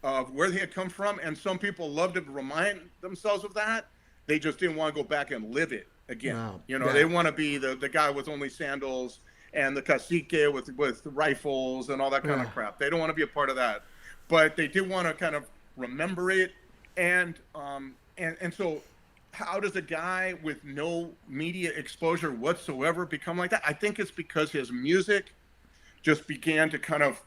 of where they had come from. And some people loved to remind themselves of that. They just didn't want to go back and live it again. Wow. They want to be the guy with only sandals and the cacique with rifles and all that kind of crap. They don't want to be a part of that, but they do want to kind of remember it. And so how does a guy with no media exposure whatsoever become like that? I think it's because his music just began to kind of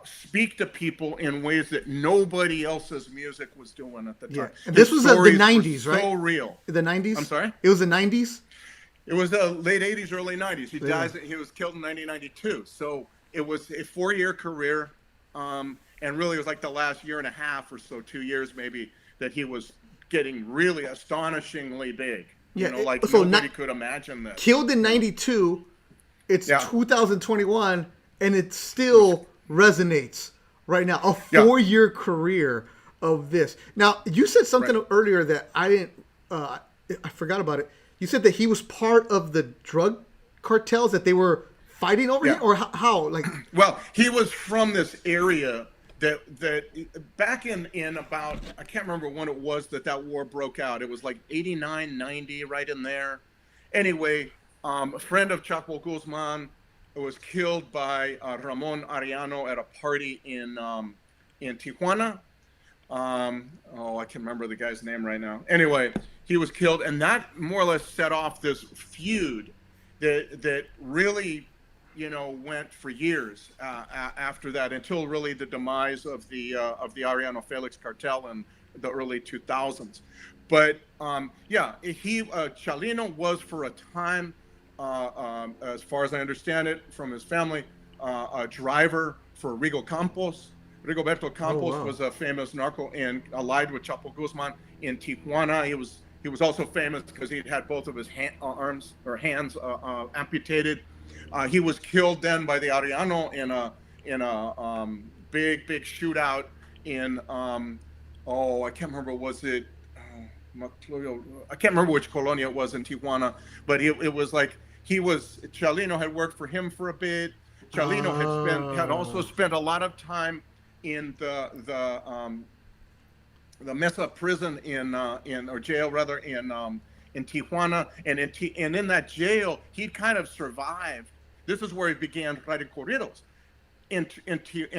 speak to people in ways that nobody else's music was doing at the time. And this was the 90s, right? So real. The 90s? I'm sorry? It was the 90s? It was the late 80s, early 90s. He was killed in 1992. So it was a 4-year career. And really it was like the last year and a half or so, 2 years maybe, that he was getting really astonishingly big. Nobody could imagine this. Killed in 92. It's 2021, and it still resonates right now. A 4-year career of this. Now, you said something earlier that I didn't, I forgot about it. You said that he was part of the drug cartels that they were fighting over here, or how? Like, well, he was from this area that back in about, I can't remember when it was that war broke out. It was like 89, 90, right in there. Anyway, a friend of Chapo Guzman was killed by Ramon Arellano at a party in Tijuana. I can't remember the guy's name right now. Anyway, he was killed, and that more or less set off this feud that really, went for years after that, until really the demise of the Arellano Felix cartel in the early 2000s. But Chalino was for a time, as far as I understand it from his family, a driver for Rigoberto Campos. Was a famous narco and allied with Chapo Guzman in Tijuana. He was also famous because he'd had both of his hands amputated. He was killed then by the Arellano in a big shootout in I can't remember, was it I can't remember which colonia it was in Tijuana, but it was like Chalino had worked for him for a bit. Chalino had also spent a lot of time in the Mesa prison or jail rather in Tijuana, and in that jail he'd kind of survived. This is where he began writing corridos. In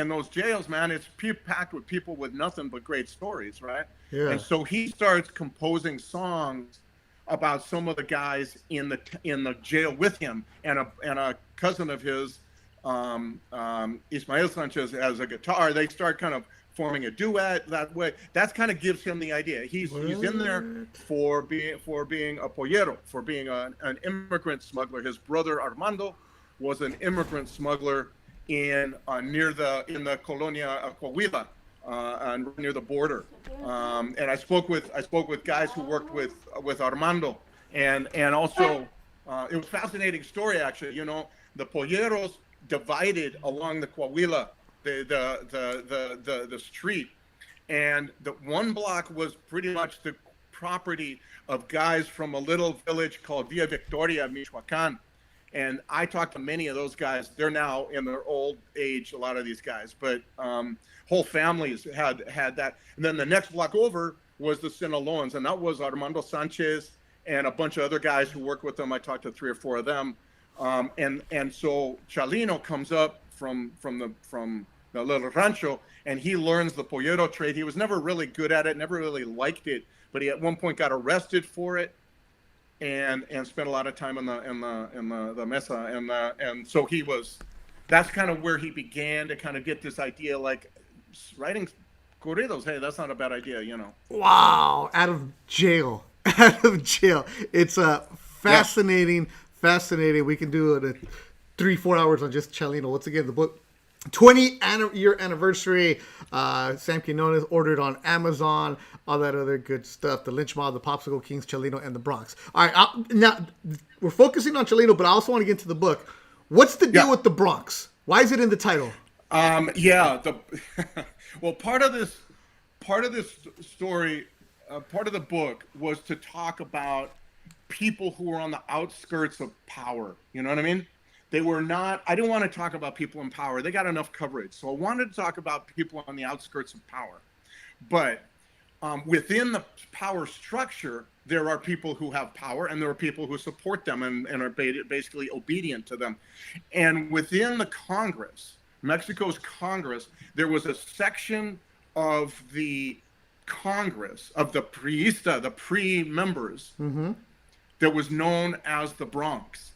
those jails, man, it's packed with people with nothing but great stories, right? Yeah. And so he starts composing songs about some of the guys in the jail with him, and a cousin of his, Ismael Sanchez, has a guitar. They start kind of forming a duet that way. That kind of gives him the idea. He's in there for being a pollero, for being an immigrant smuggler. His brother Armando was an immigrant smuggler in the colonia Coahuila, near the border. And I spoke with guys who worked with Armando, and also it was a fascinating story actually. The polleros divided along the Coahuila, the street, and the one block was pretty much the property of guys from a little village called Villa Victoria, Michoacan, And I talked to many of those guys. They're now in their old age, a lot of these guys, but whole families had that. And then the next block over was the Sinaloans, and that was Armando Sanchez and a bunch of other guys who work with them. I talked to 3 or 4 of them. And so Chalino comes up from the little rancho, and he learns the pollero trade. He was never really good at it, never really liked it, but he at one point got arrested for it, and spent a lot of time in the mesa, and so he was. That's kind of where he began to kind of get this idea, like writing corridos. Hey, that's not a bad idea, you know. Wow, out of jail, out of jail. It's fascinating. We can do it 3-4 hours on just Chalino. Once again, the book 20-year anniversary. Sam Quinones, ordered on Amazon. All that other good stuff. The Lynch Mob, the Popsicle Kings, Chalino, and the Bronx. All right, now we're focusing on Chalino, but I also want to get into the book. What's the deal with the Bronx? Why is it in the title? Well, part of this story, part of the book was to talk about people who were on the outskirts of power. You know what I mean? They were not. I didn't want to talk about people in power. They got enough coverage. So I wanted to talk about people on the outskirts of power. But within the power structure, there are people who have power, and there are people who support them and are basically obedient to them. And within the Congress, Mexico's Congress, there was a section of the Congress, of the Priista, the pre-members, that was known as the Bronx.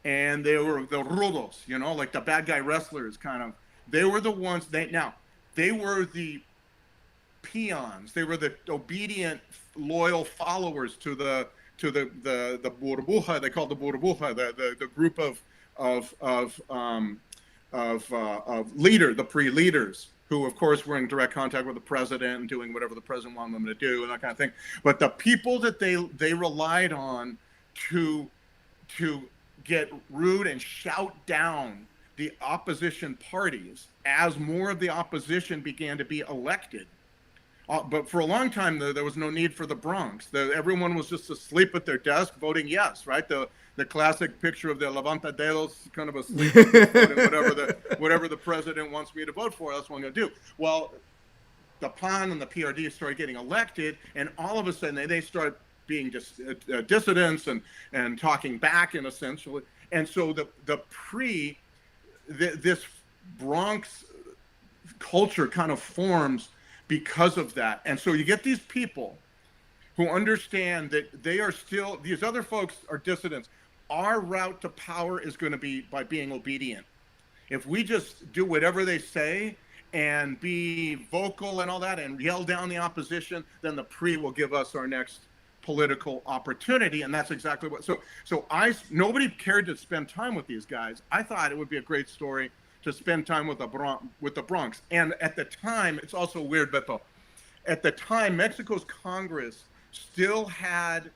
And they were the rudos, you know, like the bad guy wrestlers, kind of. They were the ones, they were the peons. They were the obedient, loyal followers to the burbuja. They called the burbuja, the group of leader, the pre-leaders, who of course were in direct contact with the president and doing whatever the president wanted them to do and that kind of thing. But the people that they relied on to get rude and shout down the opposition parties as more of the opposition began to be elected. But for a long time, there was no need for the Bronx. Everyone was just asleep at their desk voting yes, right? The classic picture of the levantaderos, kind of asleep, voting whatever the president wants me to vote for, that's what I'm going to do. Well, the PAN and the PRD started getting elected, and all of a sudden they start being just dissidents and talking back, and essentially. And so this Bronx culture kind of forms because of that. And so you get these people who understand that they are still, these other folks are dissidents. Our route to power is going to be by being obedient. If we just do whatever they say and be vocal and all that and yell down the opposition, then the PRI will give us our next political opportunity. And that's exactly what, so nobody cared to spend time with these guys. I thought it would be a great story to spend time with the Bronx. And at the time, it's also weird, Beto, at the time, Mexico's Congress still had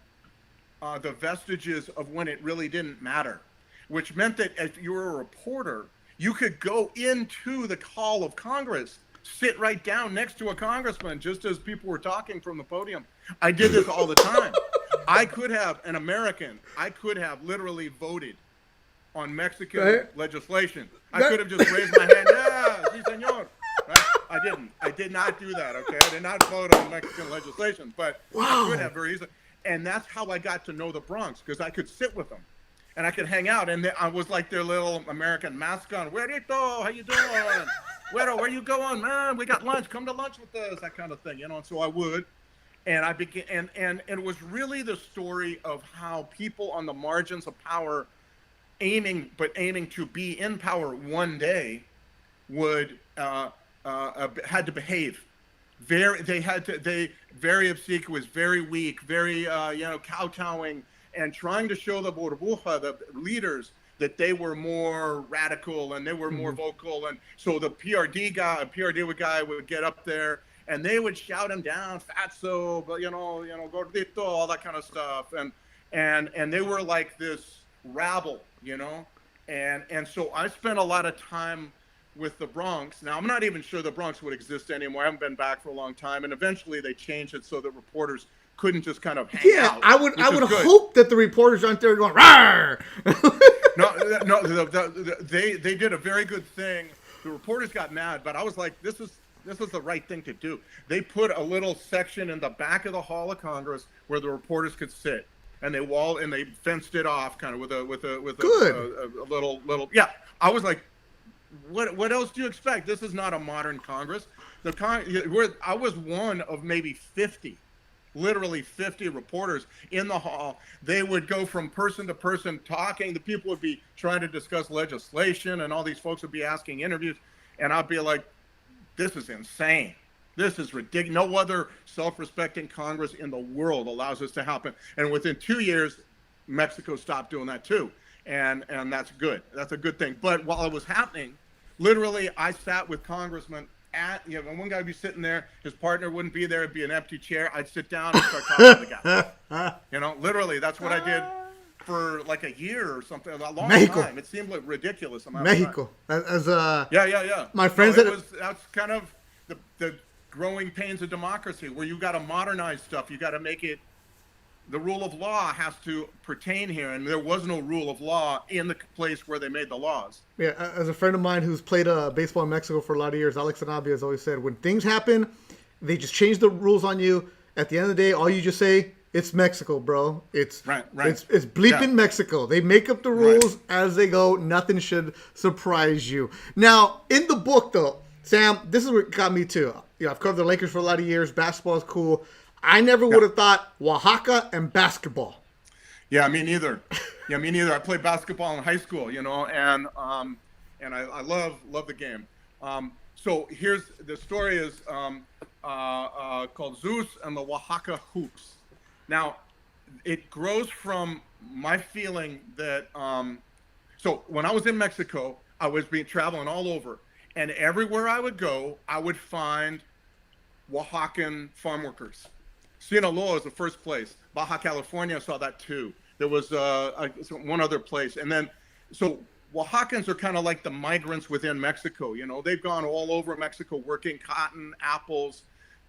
the vestiges of when it really didn't matter, which meant that if you were a reporter, you could go into the hall of Congress, sit right down next to a congressman, just as people were talking from the podium. I did this all the time. I could have literally voted on Mexican legislation. I could have just raised my hand, yeah, sí, señor. Right? I didn't. I did not do that, okay? I did not vote on Mexican legislation, but I could have very easily. And that's how I got to know the Bronx, because I could sit with them and I could hang out. And I was like their little American mascot. Güerito, how you doing? Güero, where you going, man? We got lunch. Come to lunch with us, that kind of thing, you know? And so I would. And I began, and it was really the story of how people on the margins of power aiming to be in power one day would had to behave very obsequious, very weak, very kowtowing, and trying to show the burbuja, the leaders, that they were more radical and they were more vocal. And so the PRD guy would get up there and they would shout him down, fatso, but gordito, all that kind of stuff, and they were like this rabble, and so I spent a lot of time with the Bronx. Now, I'm not even sure the Bronx would exist anymore. I haven't been back for a long time, and eventually they changed it so that reporters couldn't just kind of hang out. I would hope that the reporters aren't there going, rawr! No, no, they did a very good thing. The reporters got mad, but I was like, this is the right thing to do. They put a little section in the back of the Hall of Congress where the reporters could sit, and they fenced it off kind of with a little. Yeah, I was like, what else do you expect? This is not a modern Congress. I was one of maybe 50. Literally 50 reporters in the hall. They would go from person to person talking. The people would be trying to discuss legislation, and all these folks would be asking interviews. And I'd be like, this is insane. This is ridiculous. No other self-respecting Congress in the world allows this to happen. And within 2 years, Mexico stopped doing that too. And that's good. That's a good thing. But while it was happening, literally, I sat with congressmen one guy would be sitting there, his partner wouldn't be there, it'd be an empty chair. I'd sit down and start talking to the guy. Literally, that's what I did for like a year or something, a long time. It seemed like ridiculous amount Mexico. Of time. Yeah. My friends that's kind of the growing pains of democracy, where you got to modernize stuff. You got to make it. The rule of law has to pertain here, and there was no rule of law in the place where they made the laws. Yeah, as a friend of mine who's played baseball in Mexico for a lot of years, Alex Anabia has always said, when things happen, they just change the rules on you. At the end of the day, all you just say, it's Mexico, bro. It's right. It's bleeping Mexico. They make up the rules as they go. Nothing should surprise you. Now, in the book, though, Sam, this is what got me too. I've covered the Lakers for a lot of years. Basketball is cool. I never would have thought Oaxaca and basketball. Yeah, me neither. I played basketball in high school, and I love the game. So here's the story is called Zeus and the Oaxaca Hoops. Now, it grows from my feeling that so when I was in Mexico, I was traveling all over, and everywhere I would go, I would find Oaxacan farm workers. Sinaloa is the first place. Baja California saw that too. There was one other place. And then, so Oaxacans are kind of like the migrants within Mexico. They've gone all over Mexico working cotton, apples,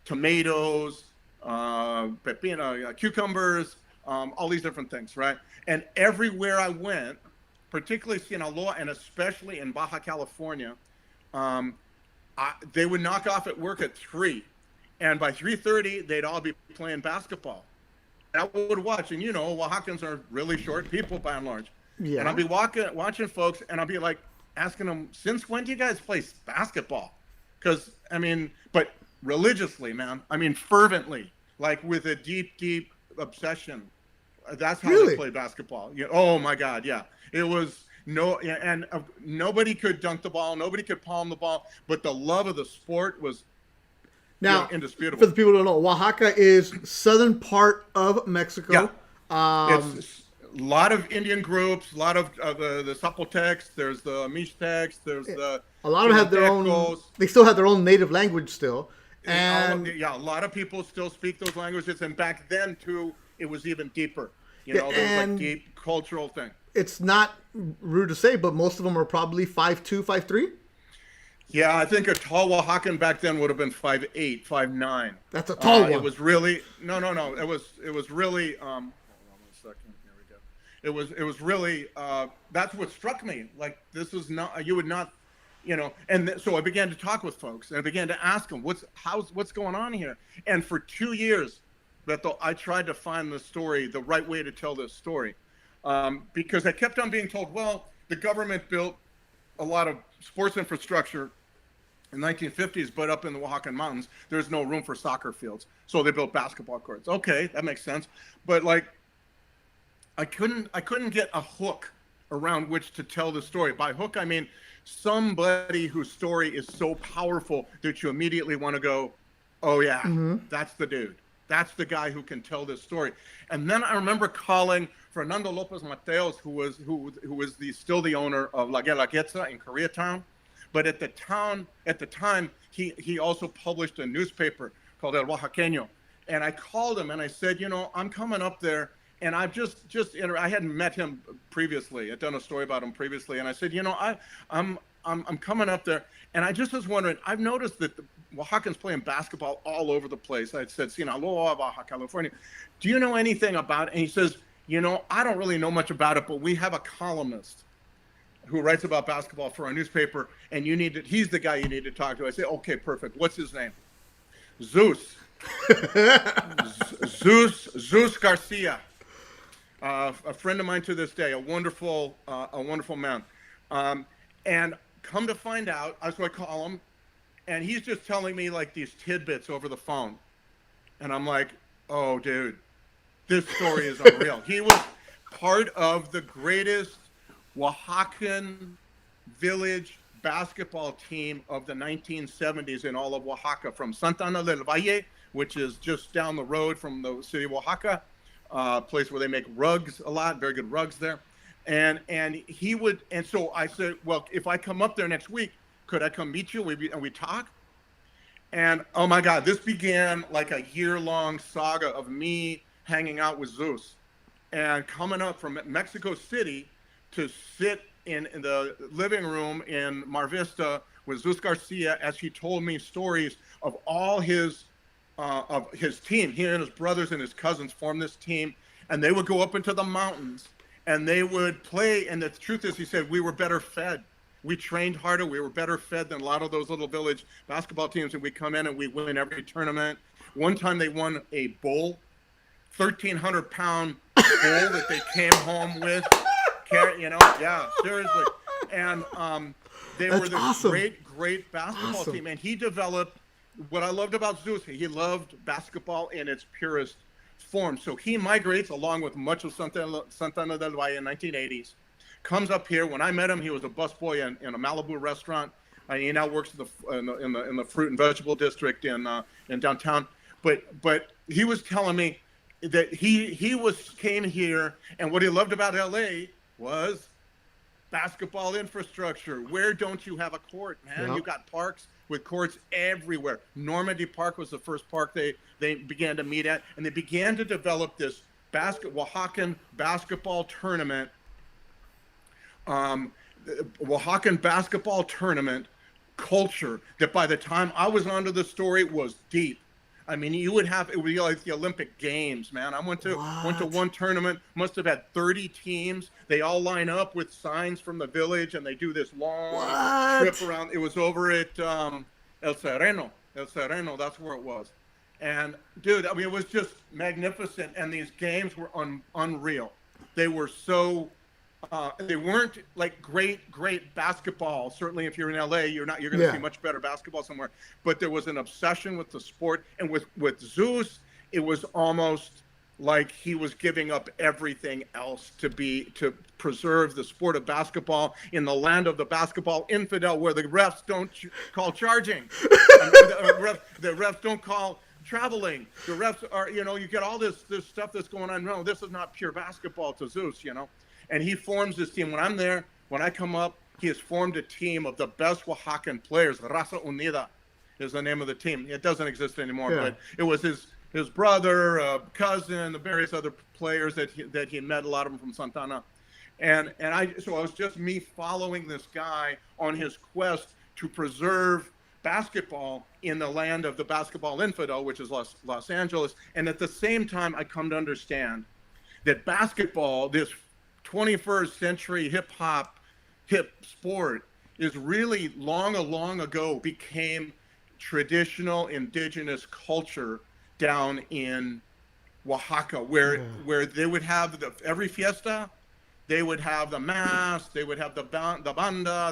tomatoes, pepino, cucumbers, all these different things, right? And everywhere I went, particularly Sinaloa and especially in Baja California, they would knock off at work at 3. And by 3:30, they'd all be playing basketball. And I would watch, and Oaxacans are really short people by and large. Yeah. And I'd be watching folks, and I'd be like asking them, since when do you guys play basketball? Because, but religiously, man. Fervently, like with a deep, deep obsession. That's how they play basketball. Oh, my God, yeah. It was nobody could dunk the ball. Nobody could palm the ball. But the love of the sport was indisputable. For the people who don't know, Oaxaca is southern part of Mexico. Yeah. It's a lot of Indian groups, a lot of the Zapotecs, there's the Mixtecs, there's the... A lot of them have their own... They still have their own native language still. And a lot of people still speak those languages. And back then, too, it was even deeper. There was a deep cultural thing. It's not rude to say, but most of them are probably 5'2", 5'3". Yeah, I think a tall Oaxacan back then would have been 5'8", 5'9". That's a tall one. It was really no. It was really. Hold on 1 second. Here we go. It was really. That's what struck me. Like, this is not. You would not. And so I began to talk with folks, and I began to ask them, what's going on here? And for 2 years, Beto, I tried to find the right way to tell this story, because I kept on being told, well, the government built a lot of sports infrastructure in the 1950s, but up in the Oaxacan mountains, there's no room for soccer fields. So they built basketball courts. Okay, that makes sense. But like, I couldn't get a hook around which to tell the story. By hook, I mean somebody whose story is so powerful that you immediately want to go, oh yeah, that's the dude. That's the guy who can tell this story. And then I remember calling Fernando Lopez Mateos, who was still the owner of La Guelaguetza in Koreatown. But at the time, he also published a newspaper called El Oaxaqueño. And I called him and I said, I'm coming up there, and I've I hadn't met him previously. I'd done a story about him previously, and I said, I'm coming up there, and I just was wondering. I've noticed that the Oaxacans playing basketball all over the place. I said, Sinaloa, Baja California. Do you know anything about it? And he says, I don't really know much about it, but we have a columnist who writes about basketball for our newspaper, and he's the guy you need to talk to. I say, okay, perfect. What's his name? Zeus. Zeus Garcia. A friend of mine to this day, a wonderful man. And come to find out, so I call him, and he's just telling me like these tidbits over the phone. And I'm like, oh, dude, this story is unreal. He was part of the greatest Oaxacan village basketball team of the 1970s in all of Oaxaca, from Santa Ana del Valle, which is just down the road from the city of Oaxaca, place where they make rugs a lot, very good rugs there. And so I said, well, if I come up there next week, could I come meet you and we talk? And oh my God, this began like a year-long saga of me hanging out with Zeus and coming up from Mexico City to sit in the living room in Mar Vista with Zeus Garcia as he told me stories of all his team. He and his brothers and his cousins formed this team, and they would go up into the mountains and they would play. And the truth is, he said, we were better fed. We trained harder. We were better fed than a lot of those little village basketball teams. And we come in and we win every tournament. One time they won a bull, 1,300-pound bull that they came home with. Yeah, seriously. And they were this great basketball team. And he developed what I loved about Zeus. He loved basketball in its purest form. So he migrates along with much of Santa Ana del Valle in the 1980s. Comes up here. When I met him, he was a busboy in a Malibu restaurant. He now works in the fruit and vegetable district in downtown. But he was telling me that he came here, and what he loved about LA was basketball infrastructure. Where don't you have a court, man? Yep. You got parks with courts everywhere. Normandy Park was the first park they began to meet at, and they began to develop this Oaxacan basketball tournament. Oaxacan basketball tournament culture that by the time I was onto the story was deep. I mean, it would be like the Olympic Games, man. I went to one tournament, must have had 30 teams. They all line up with signs from the village, and they do this long trip around. It was over at El Sereno, that's where it was. And dude, I mean, it was just magnificent, and these games were unreal. They were so they weren't like great basketball. Certainly, if you're in LA, you're going to see much better basketball somewhere. But there was an obsession with the sport, and with Zeus, it was almost like he was giving up everything else to preserve the sport of basketball in the land of the basketball infidel, where the refs don't call charging, the refs don't call traveling. The refs are, you get all this stuff that's going on. No, this is not pure basketball to Zeus, And he forms this team. When I'm there, when I come up, he has formed a team of the best Oaxacan players. Raza Unida is the name of the team. It doesn't exist anymore, but it was his brother, cousin, the various other players that he met, a lot of them from Santana. So it was just me following this guy on his quest to preserve basketball in the land of the basketball infidel, which is Los Angeles. And at the same time, I come to understand that basketball, this 21st century hip sport, is really long ago became traditional indigenous culture down in Oaxaca, where they would have every fiesta, they would have the mass, they would have the banda,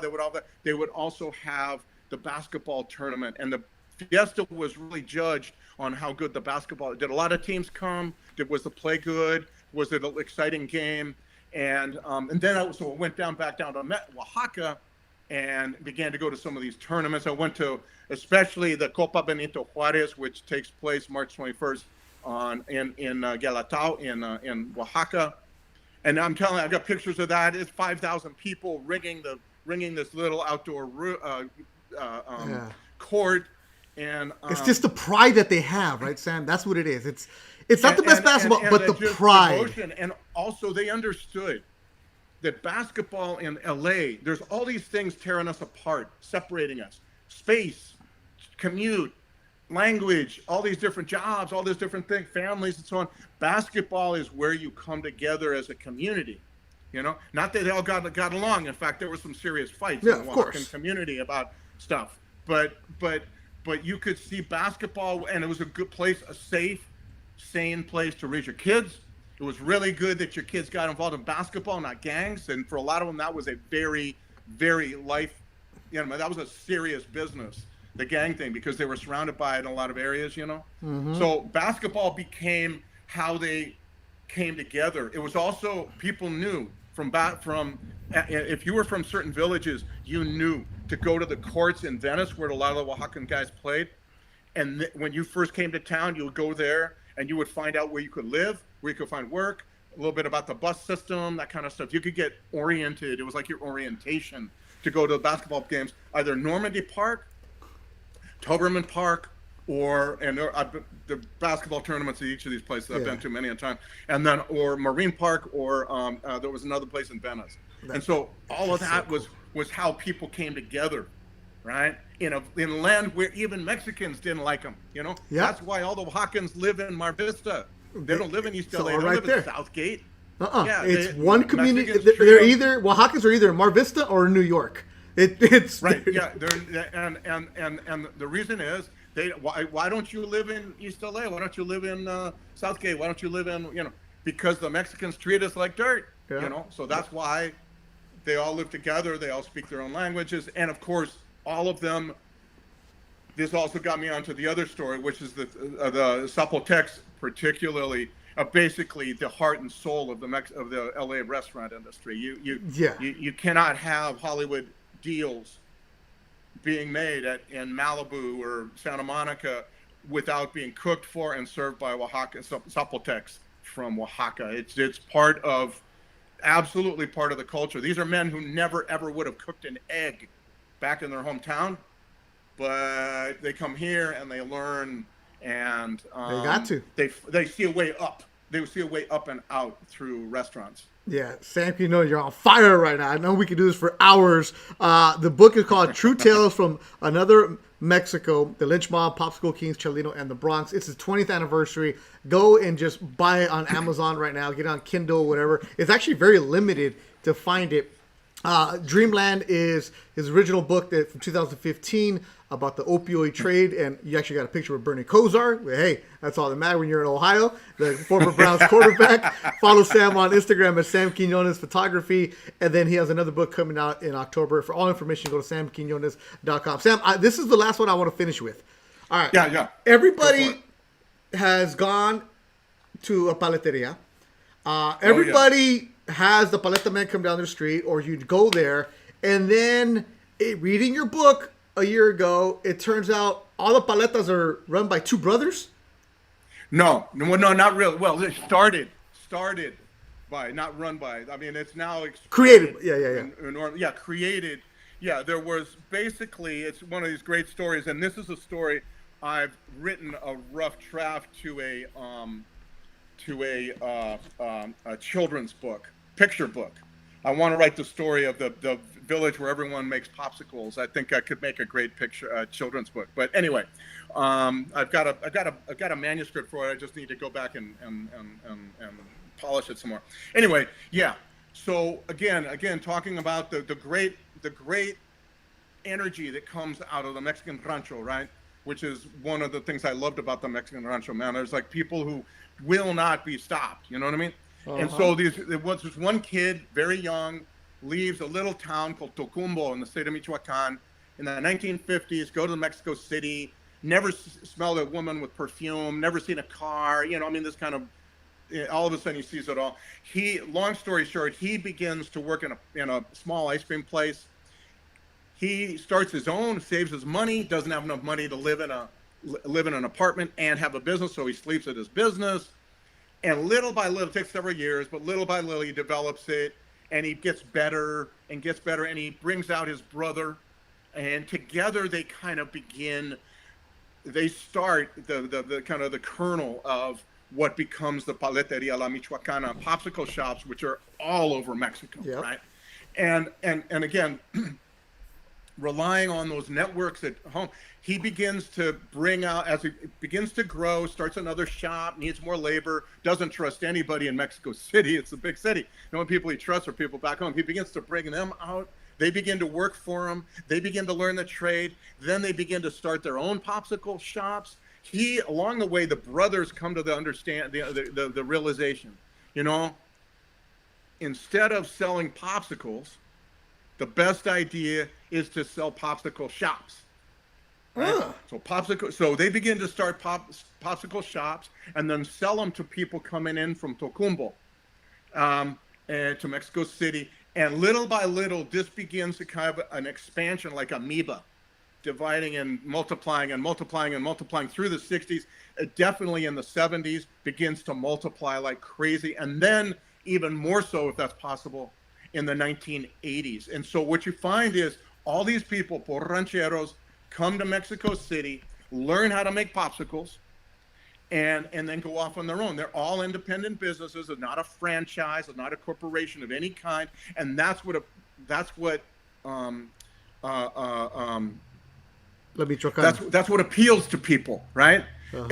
they would also have the basketball tournament. And the fiesta was really judged on how good the basketball. Did a lot of teams come? Was the play good? Was it an exciting game? And then I went back down to Oaxaca and began to go to some of these tournaments. I went to especially the Copa Benito Juarez, which takes place March 21st in Guelatao in Oaxaca. And I'm telling you, I've got pictures of that. It's 5,000 people ringing this little outdoor court. And it's just the pride that they have, right, Sam? That's what it is. It's not the best basketball, but the pride. Devotion. And also they understood that basketball in LA, there's all these things tearing us apart, separating us. Space, commute, language, all these different jobs, all these different things, families and so on. Basketball is where you come together as a community. Not that they all got along. In fact, there were some serious fights Yeah, in the of Oaxacan course. community about stuff. But you could see basketball, and it was a good place, a safe, sane place to raise your kids. It was really good that your kids got involved in basketball, not gangs. And for a lot of them, that was a very, very that was a serious business, the gang thing, because they were surrounded by it in a lot of areas. So basketball became how they came together. It was also, people knew if you were from certain villages, you knew to go to the courts in Venice where a lot of the Oaxacan guys played. And when you first came to town, you would go there and you would find out where you could live, where you could find work, a little bit about the bus system, that kind of stuff. You could get oriented. It was like your orientation to go to the basketball games, either Normandy Park, Tuberman Park, or the basketball tournaments at each of these places I've been to many a time, and then or Marine Park, or there was another place in Venice. And so all of that was how people came together, right? In a land where even Mexicans didn't like them. That's why all the Oaxacans live in Mar Vista. They don't live in East LA. They don't live in Southgate. It's one community. They're either Oaxacans are either in Mar Vista or New York. It's right. Yeah. And the reason is why don't you live in East LA? Why don't you live in Southgate? Why don't you live in because the Mexicans treat us like dirt. So that's why they all live together. They all speak their own languages, and of course, all of them. This also got me onto the other story, which is the Zapotecs, particularly. Basically the heart and soul of the LA restaurant industry. You cannot have Hollywood deals being made in Malibu or Santa Monica without being cooked for and served by Zapotecs from Oaxaca. It's absolutely part of the culture. These are men who never ever would have cooked an egg back in their hometown, but they come here and they learn. And they got to. They see a way up. They see a way up and out through restaurants. Yeah, Sam Quinones, you're on fire right now. I know we could do this for hours. The book is called True Tales from Another Mexico, The Lynch Mob, Popsicle Kings, Chalino, and the Bronx. It's his 20th anniversary. Go and just buy it on Amazon right now. Get it on Kindle, whatever. It's actually very limited to find it. Dreamland is his original book from 2015 about the opioid trade, and you actually got a picture with Bernie Kosar. Hey, that's all that matters when you're in Ohio, the former Browns quarterback. Follow Sam on Instagram at Sam Quinones Photography, and then he has another book coming out in October. For all information, go to samquinones.com. Sam, this is the last one I want to finish with. All right. Yeah. Everybody has gone to a paleteria. Everybody has the paleta man come down the street, or you'd go there, and then reading your book a year ago, it turns out all the paletas are run by two brothers? No, not really. Well, they started by, not run by. I mean, it's now created. Yeah. Created. Yeah, there was basically, it's one of these great stories, and this is a story I've written a rough draft to a children's book, picture book. I want to write the story of the village where everyone makes popsicles. I think I could make a great picture children's book. But anyway, I've got a manuscript for it. I just need to go back and polish it some more. Anyway, yeah. So again, talking about the great energy that comes out of the Mexican rancho, right? Which is one of the things I loved about the Mexican rancho, man. There's like people who will not be stopped. You know what I mean? Uh-huh. And so there was this one kid, very young, leaves a little town called Tocumbo in the state of Michoacan in the 1950s, go to Mexico City, never smelled a woman with perfume, never seen a car, this kind of, all of a sudden he sees it all. Long story short, he begins to work in a small ice cream place. He starts his own, saves his money, doesn't have enough money to live in an apartment and have a business, so he sleeps at his business. And little by little, it takes several years, but little by little he develops it, and he gets better, and he brings out his brother, and together they kind of start the kind of the kernel of what becomes the Paleteria La Michoacana, popsicle shops, which are all over Mexico, right? And again, relying on those networks at home. He begins to bring out, as he begins to grow, starts another shop, needs more labor, doesn't trust anybody in Mexico City. It's a big city. The only people he trusts are people back home. He begins to bring them out. They begin to work for him. They begin to learn the trade. Then they begin to start their own popsicle shops. Along the way, the brothers come to the realization, instead of selling popsicles, the best idea is to sell popsicle shops. Right? So they begin to start popsicle shops and then sell them to people coming in from Tocumbo and to Mexico City. And little by little, this begins to kind of an expansion like amoeba, dividing and multiplying and multiplying and multiplying through the 60s. Definitely in the 70s, begins to multiply like crazy. And then even more so, if that's possible, in the 1980s. And so what you find is all these people, por rancheros, come to Mexico City, learn how to make popsicles, and then go off on their own. They're all independent businesses. It's not a franchise. It's not a corporation of any kind. And that's what appeals to people, right? Uh-huh.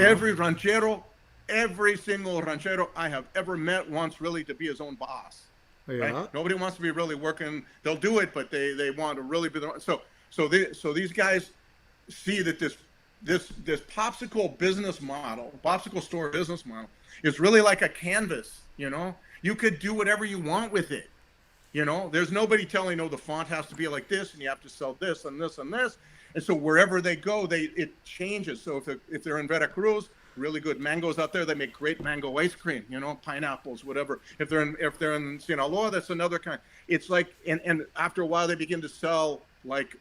Every single ranchero I have ever met wants really to be his own boss. Yeah. Right? Nobody wants to be really working. They'll do it, but they want to really be the so these guys see that this popsicle business model, popsicle store business model, is really like a canvas. You could do whatever you want with it. There's nobody telling, the font has to be like this, and you have to sell this and this and this. And so wherever they go, it changes. So if they're in Veracruz, really good mangoes out there, they make great mango ice cream. Pineapples, whatever. If they're in Sinaloa, that's another kind. It's like, and after a while, they begin to sell like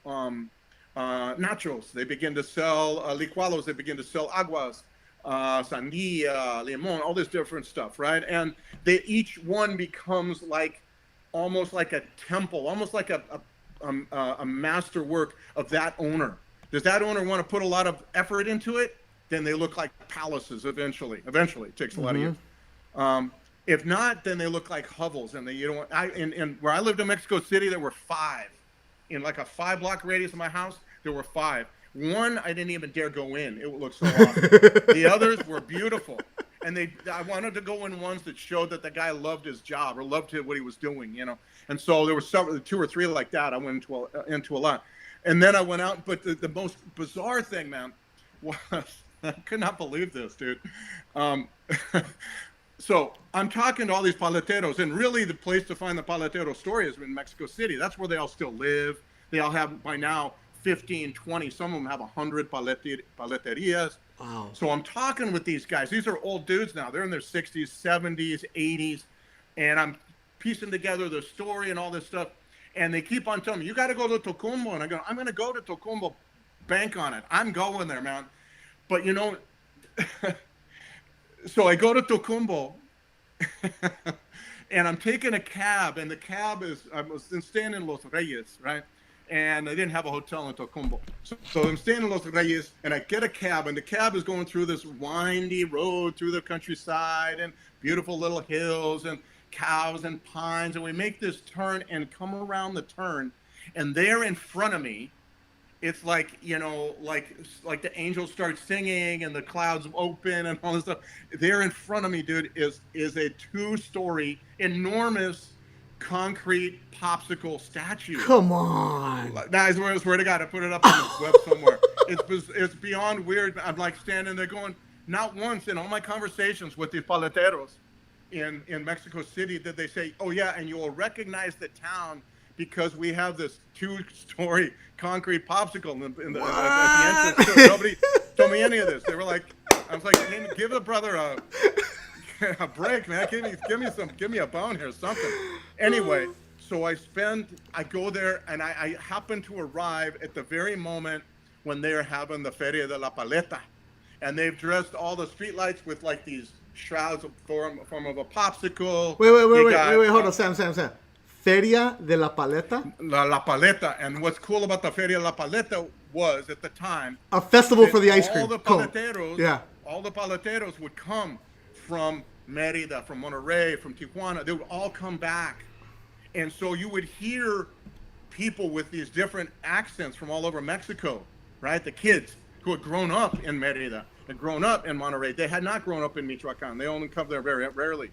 nachos. They begin to sell licuados. They begin to sell aguas, sandia, limon, all this different stuff, right? And each one becomes like almost like a temple, almost like a masterwork of that owner. Does that owner want to put a lot of effort into it? Then they look like palaces eventually. It takes a lot of years. If not, then they look like hovels. And where I lived in Mexico City, there were 5. In like a 5-block radius of my house, there were 5. One, I didn't even dare go in. It looked so awesome. The others were beautiful. And I wanted to go in ones that showed that the guy loved his job or loved what he was doing, And so there were 2 or 3 like that. I went into a lot. And then I went out. But the most bizarre thing, man, was I could not believe this, dude. So I'm talking to all these paleteros, and really the place to find the paletero story is in Mexico City. That's where they all still live. They all have, by now, 15, 20. Some of them have 100 paleterias. Wow. So I'm talking with these guys. These are old dudes now. They're in their 60s, 70s, 80s. And I'm piecing together their story and all this stuff. And they keep on telling me, you got to go to Tocumbo. And I go, I'm going to go to Tocumbo. Bank on it. I'm going there, man. But, so I go to Tocumbo and I'm taking a cab, and the cab I was staying in Los Reyes, right? And I didn't have a hotel in Tocumbo. So I'm staying in Los Reyes, and I get a cab, and the cab is going through this windy road through the countryside and beautiful little hills and cows and pines. And we make this turn and come around the turn, and there in front of me, it's like, like the angels start singing and the clouds open and all this stuff. There in front of me, dude, is a 2-story, enormous concrete popsicle statue. Come on. Now, I swear to God, I put it up on the web somewhere. It's beyond weird. I'm like standing there going, not once in all my conversations with these paleteros in Mexico City did they say, oh yeah, and you will recognize the town because we have this 2-story concrete popsicle at the entrance. So nobody told me any of this. They were like, I was like, hey, give the brother a break, man. Give me a bone here, something. Anyway, so I go there, and I happen to arrive at the very moment when they're having the Feria de la Paleta, and they've dressed all the streetlights with like these shrouds of form of a popsicle. Wait, hold on, Sam. Feria de la Paleta? La Paleta. And what's cool about the Feria de la Paleta was, at the time, a festival for the ice cream. All the paleteros would come from Mérida, from Monterrey, from Tijuana. They would all come back. And so you would hear people with these different accents from all over Mexico, right? The kids who had grown up in Merida, had grown up in Monterrey. They had not grown up in Michoacan. They only come there very rarely.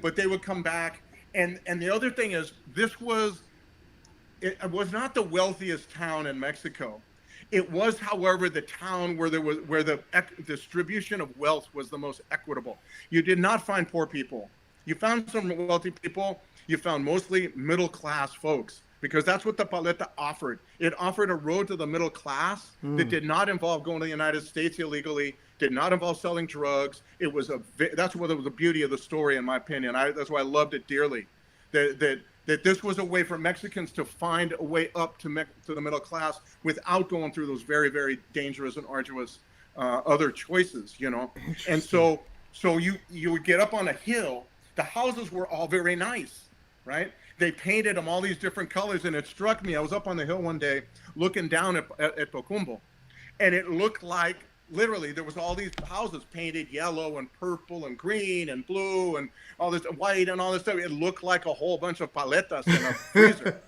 But they would come back. And the other thing is, it was not the wealthiest town in Mexico. It was, however, the town where the distribution of wealth was the most equitable. You did not find poor people. You found some wealthy people. You found mostly middle-class folks, because that's what the paleta offered. It offered a road to the middle class that did not involve going to the United States illegally, did not involve selling drugs. That's what was the beauty of the story, in my opinion. That's why I loved it dearly. That this was a way for Mexicans to find a way up to the middle class without going through those very, very dangerous and arduous other choices, you know. And so you would get up on a hill. The houses were all very nice, right? They painted them all these different colors, and it struck me. I was up on the hill one day looking down at Tocumbo, and it looked like, literally, there was all these houses painted yellow and purple and green and blue and all this white and all this stuff. It looked like a whole bunch of paletas in a freezer.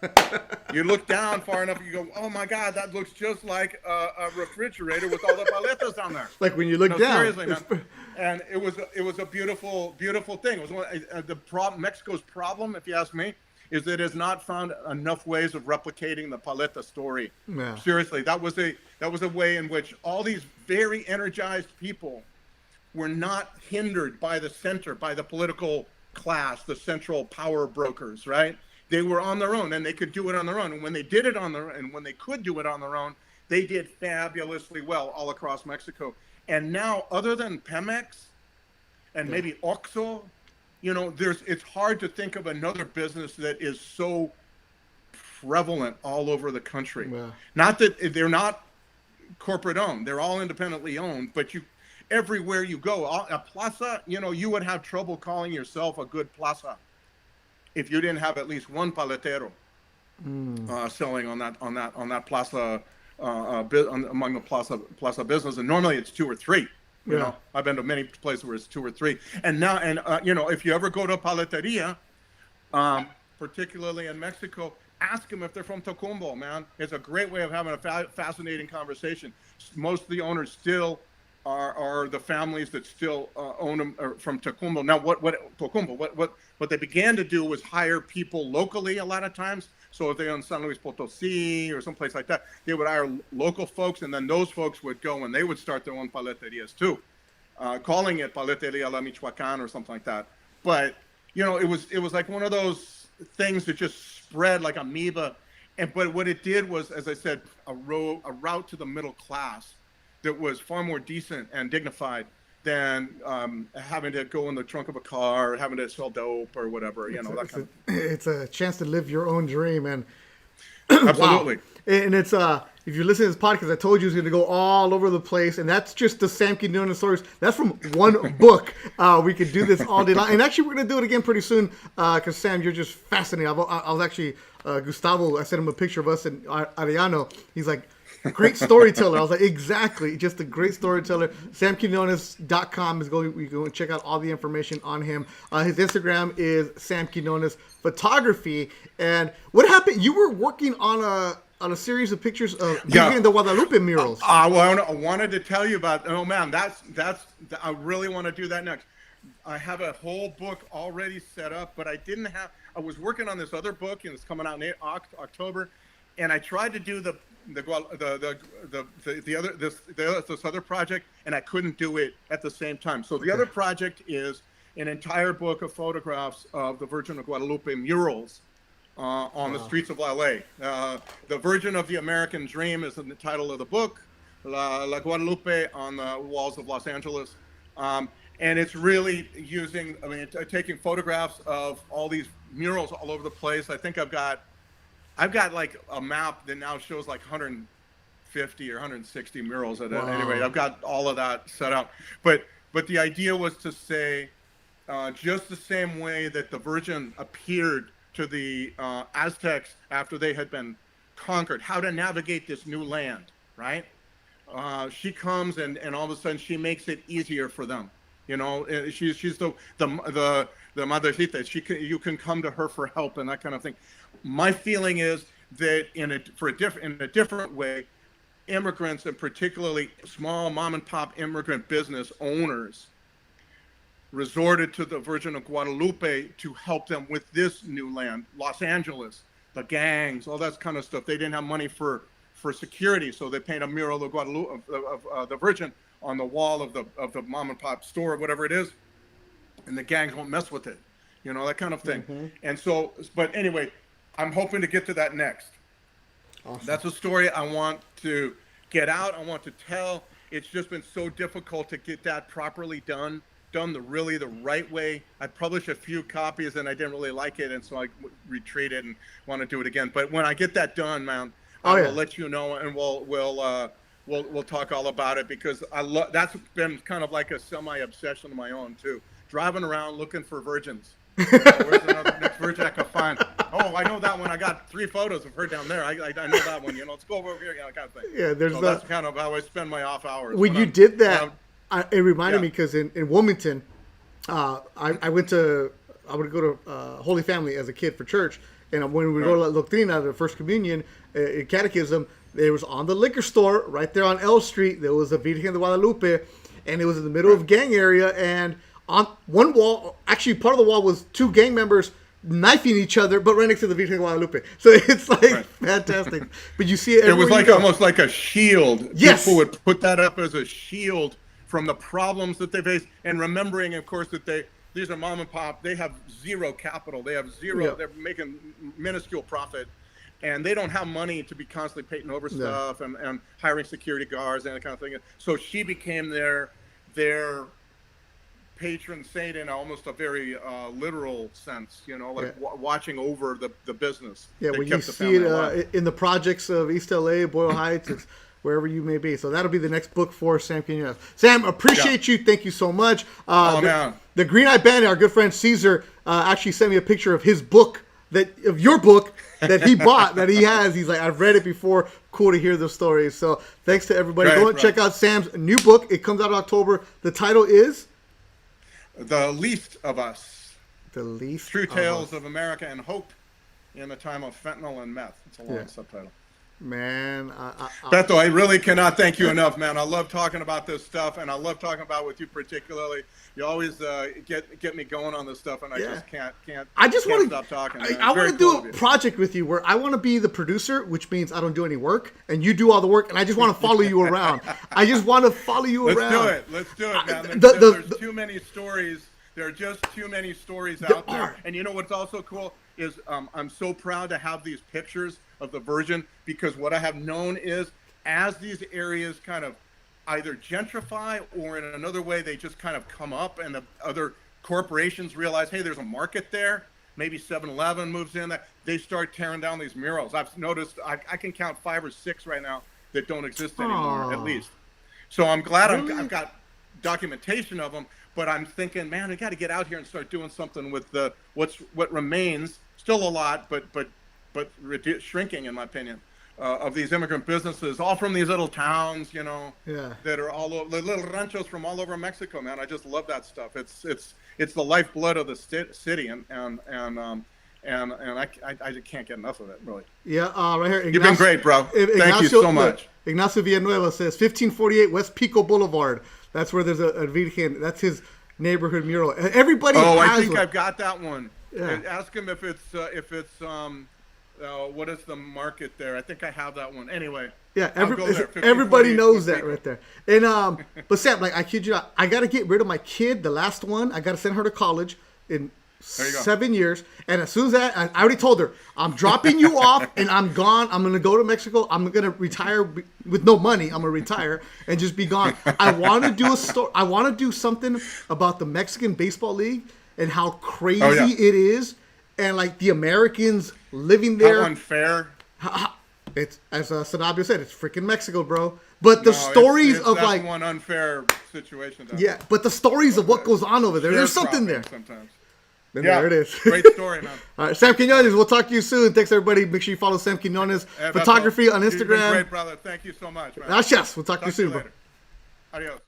You look down far enough, you go, oh my God, that looks just like a refrigerator with all the paletas on there. Like when you look down. Seriously, man. And it was a beautiful, beautiful thing. It was Mexico's problem, if you ask me, is that it has not found enough ways of replicating the paleta story. Yeah. Seriously, that was a way in which all these very energized people were not hindered by the center, by the political class, the central power brokers, right? They were on their own, and they could do it on their own. And when they did it on their own, and when they could do it on their own, they did fabulously well all across Mexico. And now, other than Pemex and maybe Oxxo, you know, it's hard to think of another business that is so prevalent all over the country. Yeah. Not that they're not corporate owned; they're all independently owned. But everywhere you go, a plaza, you know, you would have trouble calling yourself a good plaza if you didn't have at least one paletero selling on that plaza among the plaza business. And normally it's two or three. You know, I've been to many places where it's two or three. And now, you know, if you ever go to a paleteria, particularly in Mexico, ask them if they're from Tocumbo, man. It's a great way of having a fascinating conversation. Most of the owners still are the families that still own them from Tocumbo. Now, what they began to do was hire people locally a lot of times. So if they own San Luis Potosí or someplace like that, they would hire local folks, and then those folks would go and they would start their own paleterias too, calling it Paleteria La Michoacan or something like that. But you know, it was like one of those things that just spread like amoeba. But what it did was, as I said, a route to the middle class that was far more decent and dignified than having to go in the trunk of a car or having to sell dope or whatever, It's a chance to live your own dream. And absolutely. Wow. And it's if you're listening to this podcast, I told you it's going to go all over the place, and that's just the Sam Quinones stories. That's from one book. We could do this all day long, and actually we're going to do it again pretty soon because Sam, you're just fascinating. I was actually Gustavo. I sent him a picture of us and Ariano. He's like, great storyteller. I was like, exactly, just a great storyteller. SamQuinones.com is going. We go and check out all the information on him. His Instagram is Sam Quinones Photography. And what happened? You were working on a series of pictures of the Guadalupe murals. Well, I wanted to tell you about. Oh man, that's. I really want to do that next. I have a whole book already set up, but I didn't have. I was working on this other book, and it's coming out in October, and I tried to do this other project, and I couldn't do it at the same time. So the other project is an entire book of photographs of the Virgin of Guadalupe murals on the streets of LA. The Virgin of the American Dream is the title of the book. La Guadalupe on the walls of Los Angeles, and it's really taking photographs of all these murals all over the place. I think I've got like a map that now shows like 150 or 160 murals. Anyway, I've got all of that set up. But the idea was to say, just the same way that the Virgin appeared to the Aztecs after they had been conquered, how to navigate this new land, right? She comes and all of a sudden she makes it easier for them. You know, she's the madrecita. You can come to her for help and that kind of thing. My feeling is that in a different way, immigrants, and particularly small mom and pop immigrant business owners, resorted to the Virgin of Guadalupe to help them with this new land. Los Angeles, the gangs, all that kind of stuff. They didn't have money for security, so they paint a mural of Guadalupe of the Virgin on the wall of the mom and pop store, whatever it is, and the gangs won't mess with it, that kind of thing. Mm-hmm. And so, but anyway, I'm hoping to get to that next. Awesome. That's a story I want to get out. I want to tell. It's just been so difficult to get that properly done the right way. I published a few copies and I didn't really like it, and so I retreated and want to do it again. But when I get that done, man, I will let you know, and we'll talk all about it, because that's been kind of like a semi-obsession of my own too. Driving around looking for virgins. Where's another next virgin I can find? Oh, I know that one. I got 3 photos of her down there. I know that one. Let's go over here. Kind of thing. Yeah, that's kind of how I spend my off hours. When you did that, it reminded me, because in Wilmington, I would go to Holy Family as a kid for church, and when we go to La Doctrina, the First Communion, in Catechism, there was on the liquor store right there on L Street. There was a Virgen de Guadalupe, and it was in the middle of a gang area, and on one wall, actually part of the wall was 2 gang members knifing each other, but right next to the Virgen de Guadalupe. So it's like fantastic. But you see it everywhere. It was like almost like a shield. Yes. People would put that up as a shield from the problems that they face, and remembering, of course, that these are mom and pop. They have zero capital. They have zero. Yeah. They're making minuscule profit, and they don't have money to be constantly painting over stuff and hiring security guards and that kind of thing. So she became their patron saint in almost a very literal sense, watching over the business. Yeah, when you see it in the projects of East LA, Boyle Heights, it's wherever you may be. So that'll be the next book for Sam Quinones. Sam, appreciate you. Thank you so much. Man. The Green Eye Bandit, our good friend Caesar, actually sent me a picture of his book, of your book that he bought, that he has. He's like, I've read it before. Cool to hear the stories. So thanks to everybody. Go and check out Sam's new book. It comes out in October. The title is The Least of Us. The Least True Tales of America and Hope in the Time of Fentanyl and Meth. It's a long subtitle. Man, Beto, I really cannot thank you enough, man. I love talking about this stuff, and I love talking about with you particularly. You always get me going on this stuff, and I just can't stop talking. I want to do a project with you where I want to be the producer, which means I don't do any work, and you do all the work, and I just want to follow you around. I just want to follow you around. Let's do it, man. There's too many stories. There are just too many stories out there. And you know what's also cool is I'm so proud to have these pictures of the Virgin, because what I have known is, as these areas kind of either gentrify or in another way they just kind of come up, and the other corporations realize, hey, there's a market there, maybe 7-Eleven moves in, that they start tearing down these murals. I've noticed I can count 5 or 6 right now that don't exist anymore, at least. So I'm glad I've got documentation of them, but I'm thinking, man, I got to get out here and start doing something with what remains, still a lot, but shrinking, in my opinion, of these immigrant businesses, all from these little towns, that are all over, the little ranchos from all over Mexico, man. I just love that stuff. It's the lifeblood of the city, and I can't get enough of it, really. Yeah, right here. You've been great, bro. Thank you so much. Ignacio Villanueva says 1548 West Pico Boulevard. That's where there's a Virgen. That's his neighborhood mural. Everybody has I think one. I've got that one. Yeah. Ask him if it's what is the market there? I think I have that one. Anyway. Yeah, everybody knows that right there. And but Sam, like, I kid you not, I gotta get rid of my kid, the last one. I gotta send her to college in 7 years. And as soon as that, I already told her, I'm dropping you off and I'm gone. I'm gonna go to Mexico. I'm gonna retire with no money. I'm gonna retire and just be gone. I want to do a story. I want to do something about the Mexican Baseball League and how crazy it is, and like the Americans living there. How unfair. It's, as Sanabio said, it's freaking Mexico, bro. But the stories of that's like one unfair situation. Yeah, but the stories of what goes on over there. There's something there. Sometimes. And there it is. Great story, man. All right, Sam Quinones, we'll talk to you soon. Thanks, everybody. Make sure you follow Sam Quinones Photography on Instagram. You've been great, brother. Thank you so much, man. Gracias. We'll talk to you soon, bro. Adios.